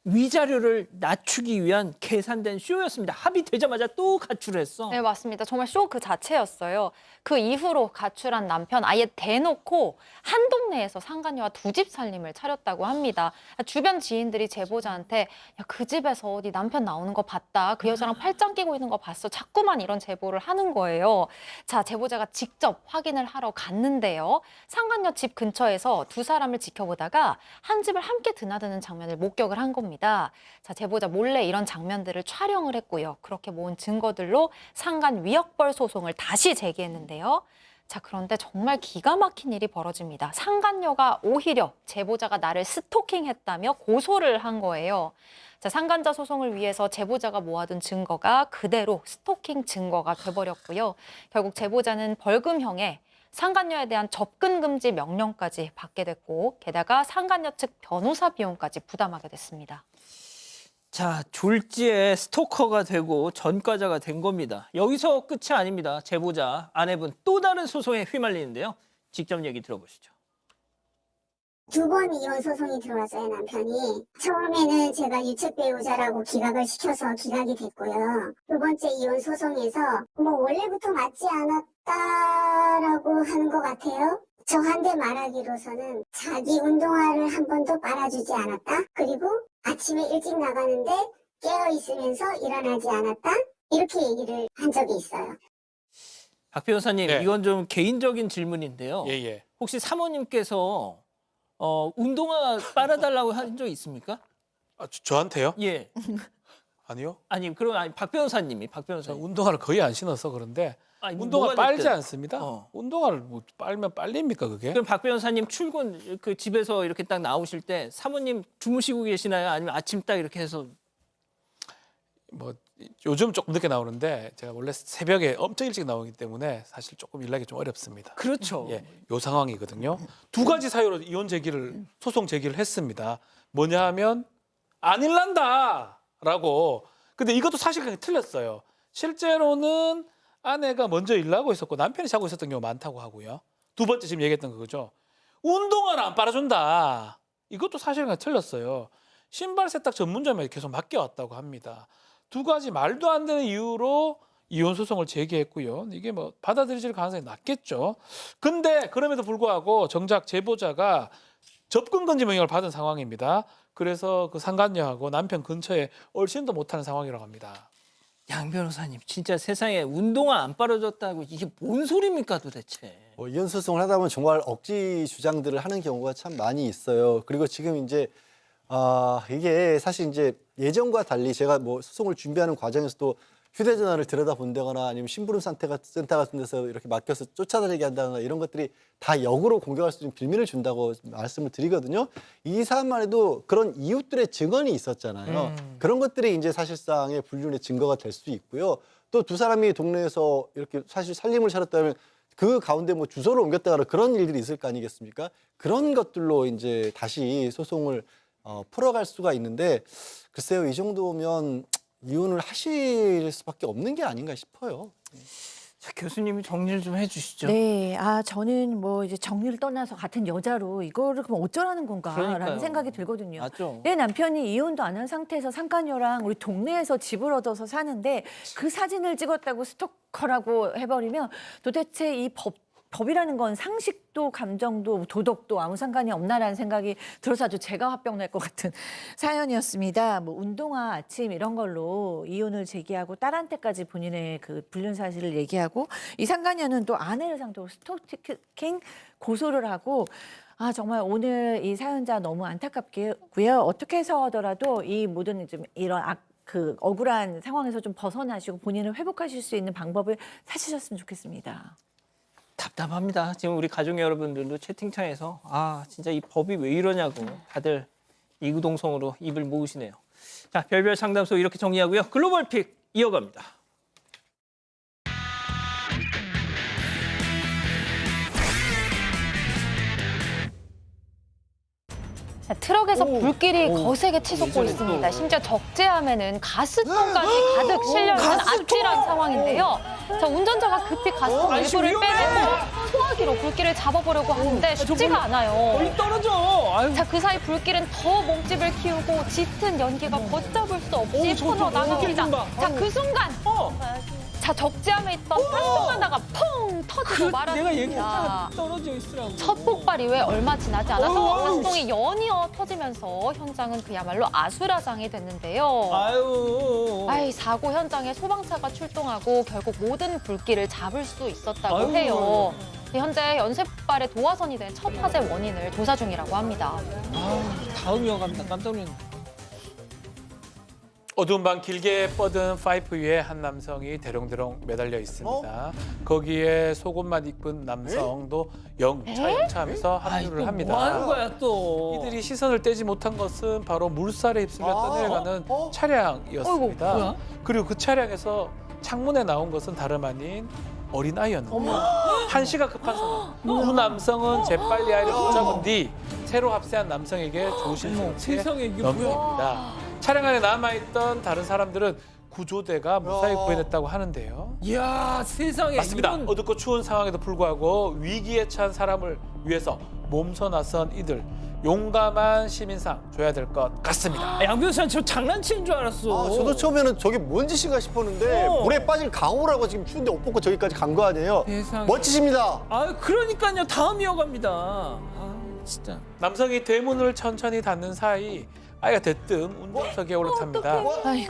위자료를 낮추기 위한 계산된 쇼였습니다. 합의되자마자 또 가출을 했어. 네, 맞습니다. 정말 쇼 그 자체였어요. 그 이후로 가출한 남편 아예 대놓고 한 동네에서 상간녀와 두 집 살림을 차렸다고 합니다. 주변 지인들이 제보자한테 야, 그 집에서 네 남편 나오는 거 봤다. 그 여자랑 팔짱 끼고 있는 거 봤어. 자꾸만 이런 제보를 하는 거예요. 자, 제보자가 직접 확인을 하러 갔는데요. 상간녀 집 근처에서 두 사람을 지켜보다가 한 집을 함께 드나드는 장면을 목격을 한 겁니다. 자, 제보자 몰래 이런 장면들을 촬영을 했고요. 그렇게 모은 증거들로 상간 위약벌 소송을 다시 제기했는데요. 자, 그런데 정말 기가 막힌 일이 벌어집니다. 상간녀가 오히려 제보자가 나를 스토킹했다며 고소를 한 거예요. 자, 상간자 소송을 위해서 제보자가 모아둔 증거가 그대로 스토킹 증거가 돼버렸고요. 결국 제보자는 벌금형에 상간녀에 대한 접근 금지 명령까지 받게 됐고 게다가 상간녀 측 변호사 비용까지 부담하게 됐습니다. 자, 졸지에 스토커가 되고 전과자가 된 겁니다. 여기서 끝이 아닙니다. 제보자 아내분 또 다른 소송에 휘말리는데요. 직접 얘기 들어보시죠. 2번 이혼 소송이 들어왔어요, 남편이. 처음에는 제가 유책 배우자라고 기각을 시켜서 기각이 됐고요. 두 번째 이혼 소송에서 뭐 원래부터 맞지 않았다라고 하는 것 같아요. 저한테 말하기로서는 자기 운동화를 한 번도 빨아주지 않았다. 그리고 아침에 일찍 나가는데 깨어있으면서 일어나지 않았다. 이렇게 얘기를 한 적이 있어요. 박 변호사님, 네. 이건 좀 개인적인 질문인데요. 예. 혹시 사모님께서 운동화 빨아달라고 한 적 있습니까? 아, 저한테요? 예. 아니요. 아니, 그럼 아니, 박 변호사님이. 저 운동화를 거의 안 신어서 그런데 아니, 운동화 뭐가 빨지 됐든. 않습니다. 어. 운동화를 뭐 빨면 빨립니까 그게? 그럼 박 변호사님 출근 그 집에서 이렇게 딱 나오실 때 사모님 주무시고 계시나요? 아니면 아침 딱 이렇게 해서 뭐 요즘 조금 늦게 나오는데 제가 원래 새벽에 엄청 일찍 나오기 때문에 사실 조금 일하기 좀 어렵습니다. 그렇죠. 예, 요 상황이거든요. 두 가지 사유로 소송 제기를 했습니다. 뭐냐 하면 안 일난다라고. 근데 이것도 사실관계 틀렸어요. 실제로는 아내가 먼저 일하고 있었고 남편이 자고 있었던 경우가 많다고 하고요. 두 번째 지금 얘기했던 그거죠. 운동화를 안 빨아준다. 이것도 사실관계 틀렸어요. 신발 세탁 전문점에 계속 맡겨왔다고 합니다. 두 가지 말도 안 되는 이유로 이혼 소송을 제기했고요. 이게 뭐 받아들여질 가능성이 낮겠죠. 근데 그럼에도 불구하고 정작 제보자가 접근 금지 명령을 받은 상황입니다. 그래서 그 상간녀하고 남편 근처에 얼씬도 못하는 상황이라고 합니다. 양 변호사님 진짜 세상에 운동화 안 빨아줬다고 이게 뭔 소리입니까 도대체. 이혼 소송을 하다 보면 정말 억지 주장들을 하는 경우가 참 많이 있어요. 그리고 지금 이제 이게 사실 이제 예전과 달리 제가 뭐 소송을 준비하는 과정에서도 휴대전화를 들여다본다거나 아니면 심부름센터 같은 데서 이렇게 맡겨서 쫓아다니게 한다거나 이런 것들이 다 역으로 공격할 수 있는 빌미를 준다고 말씀을 드리거든요. 이 사안만 해도 그런 이웃들의 증언이 있었잖아요. 그런 것들이 이제 사실상의 불륜의 증거가 될 수 있고요. 또 두 사람이 동네에서 이렇게 사실 살림을 차렸다면 그 가운데 뭐 주소를 옮겼다거나 그런 일들이 있을 거 아니겠습니까? 그런 것들로 이제 다시 소송을 풀어갈 수가 있는데 글쎄요, 이 정도면 이혼을 하실 수밖에 없는 게 아닌가 싶어요. 자, 교수님이 정리를 좀 해주시죠. 네, 저는 뭐 이제 정리를 떠나서 같은 여자로 이거를 그럼 어쩌라는 건가라는 그러니까요. 생각이 들거든요. 맞죠. 내 남편이 이혼도 안 한 상태에서 상간녀랑 우리 동네에서 집을 얻어서 사는데 그 사진을 찍었다고 스토커라고 해버리면 도대체 이 법이라는 건 상식도 감정도 도덕도 아무 상관이 없나라는 생각이 들어서 아주 제가 화병 날 것 같은 사연이었습니다. 뭐 운동화 아침 이런 걸로 이혼을 제기하고 딸한테까지 본인의 그 불륜 사실을 얘기하고 이 상간녀는 또 아내를 상대로 스토킹 고소를 하고 정말 오늘 이 사연자 너무 안타깝고요. 어떻게 해서더라도 이 모든 좀 이런 그 억울한 상황에서 좀 벗어나시고 본인을 회복하실 수 있는 방법을 찾으셨으면 좋겠습니다. 답답합니다. 지금 우리 가족 여러분들도 채팅창에서 진짜 이 법이 왜 이러냐고 다들 이구동성으로 입을 모으시네요. 자, 별별 상담소 이렇게 정리하고요. 글로벌 픽 이어갑니다. 트럭에서 불길이 거세게 치솟고 있습니다. 심지어 적재함에는 가스통까지 가득 실려있는 아찔한 상황인데요. 자, 운전자가 급히 가스통 일부를 빼내고 소화기로 불길을 잡아보려고 하는데 쉽지가 않아요. 멀리 떨어져. 아유. 자, 그 사이 불길은 더 몸집을 키우고 짙은 연기가 걷잡을 수 없이 퍼져나갑니다. 자, 그 순간 자, 적재함에 있던 가스통 하나가 펑 터지고 내가 말았습니다. 얘기했잖아. 떨어져 있으라고. 첫 폭발 이후에 얼마 지나지 않아서 가스통이 연이어 터지면서 현장은 그야말로 아수라장이 됐는데요. 아유. 사고 현장에 소방차가 출동하고 결국 모든 불길을 잡을 수 있었다고 아유. 해요. 현재 연쇄 폭발의 도화선이 된 첫 화재 원인을 조사 중이라고 합니다. 다음 이어갑니다. 깜짝 놀랐네. 어두운 밤 길게 뻗은 파이프 위에 한 남성이 대롱대롱 매달려 있습니다. 거기에 속옷만 입은 남성도 영차영차하면서 합류를 합니다. 뭐 하는 거야 또? 이들이 시선을 떼지 못한 것은 바로 물살에 휩쓸려 떠내려가는 차량이었습니다. 어이구, 뭐야? 그리고 그 차량에서 창문에 나온 것은 다름 아닌 어린아이였는데 한시가 급한 상황. 두 남성은 재빨리 아이를 붙잡은 뒤 새로 합세한 남성에게 조심스럽게 세상에 이게 뭐야? 넘깁니다. 차량 안에 남아있던 다른 사람들은 구조대가 무사히 구해냈다고 하는데요. 이야, 세상에. 맞습니다. 이건 어둡고 추운 상황에도 불구하고 위기에 처한 사람을 위해서 몸서 나선 이들. 용감한 시민상 줘야 될 것 같습니다. 양 변호사는 저 장난치는 줄 알았어. 저도 처음에는 저게 뭔 짓인가 싶었는데 물에 빠질 각오라고 지금 추운데 옷 벗고 저기까지 간 거 아니에요? 세상에. 멋지십니다. 그러니까요. 다음 이어갑니다. 진짜. 남성이 대문을 천천히 닫는 사이 아이가 대뜸 운전석에 올라탑니다.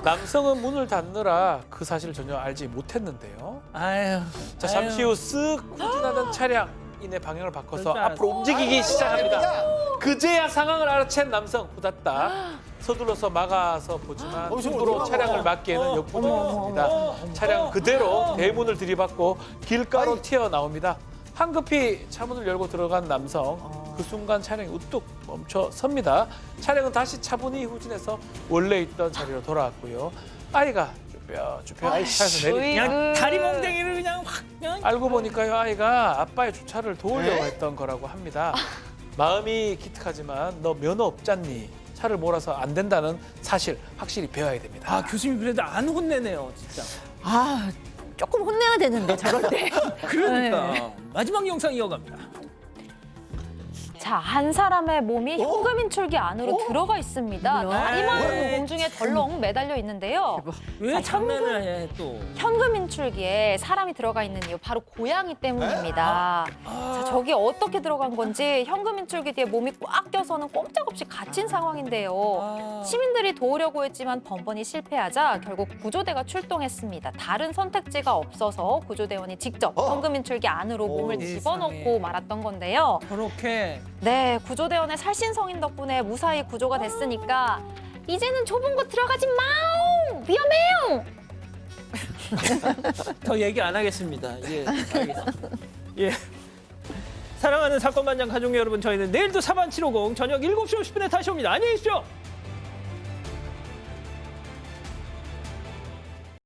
남성은 문을 닫느라 그 사실을 전혀 알지 못했는데요. 아유. 자, 잠시 후 쓱 후진하던 차량 이내 방향을 바꿔서 그럴 줄 앞으로 움직이기 시작합니다. 그제야 상황을 알아챈 남성 후다닥 서둘러서 막아서 보지만 일부러 차량을 막기에는 역부족이었습니다. 차량 그대로 대문을 들이받고 길가로 튀어나옵니다. 황급히 차문을 열고 들어간 남성, 그 순간 차량이 우뚝 멈춰 섭니다. 차량은 다시 차분히 후진해서 원래 있던 자리로 돌아왔고요. 아이가 쭈뼛쭈뼛 차에서 내립니다. 그냥 다리 몽댕이를 그냥 확 그냥. 알고 보니까요, 아이가 아빠의 주차를 도우려고 했던 거라고 합니다. 마음이 기특하지만 너 면허 없잖니? 차를 몰아서 안 된다는 사실 확실히 배워야 됩니다. 교수님 그래도 안 혼내네요, 진짜. 조금 혼내야 되는데 저럴 때. 그러니까. 마지막 영상 이어갑니다. 자, 한 사람의 몸이 현금인출기 안으로 들어가 있습니다. 뭐야? 다리만 공중에 덜렁 매달려 있는데요. 왜 장난을 해 또? 현금인출기에 사람이 들어가 있는 이유 바로 고양이 때문입니다. 자, 저기 어떻게 들어간 건지 현금인출기 뒤에 몸이 꽉 껴서는 꼼짝없이 갇힌 상황인데요. 시민들이 도우려고 했지만 번번이 실패하자 결국 구조대가 출동했습니다. 다른 선택지가 없어서 구조대원이 직접 현금인출기 안으로 몸을 집어넣고 말았던 건데요. 그렇게. 네, 구조대원의 살신성인 덕분에 무사히 구조가 됐으니까 이제는 좁은 곳 들어가지 마오! 위험해요! 더 얘기 안 하겠습니다. 예, 알겠습니다. 예. 사랑하는 사건 반장 가족 여러분, 저희는 내일도 4반 750 저녁 7시 50분에 다시 옵니다. 안녕히 계십시오.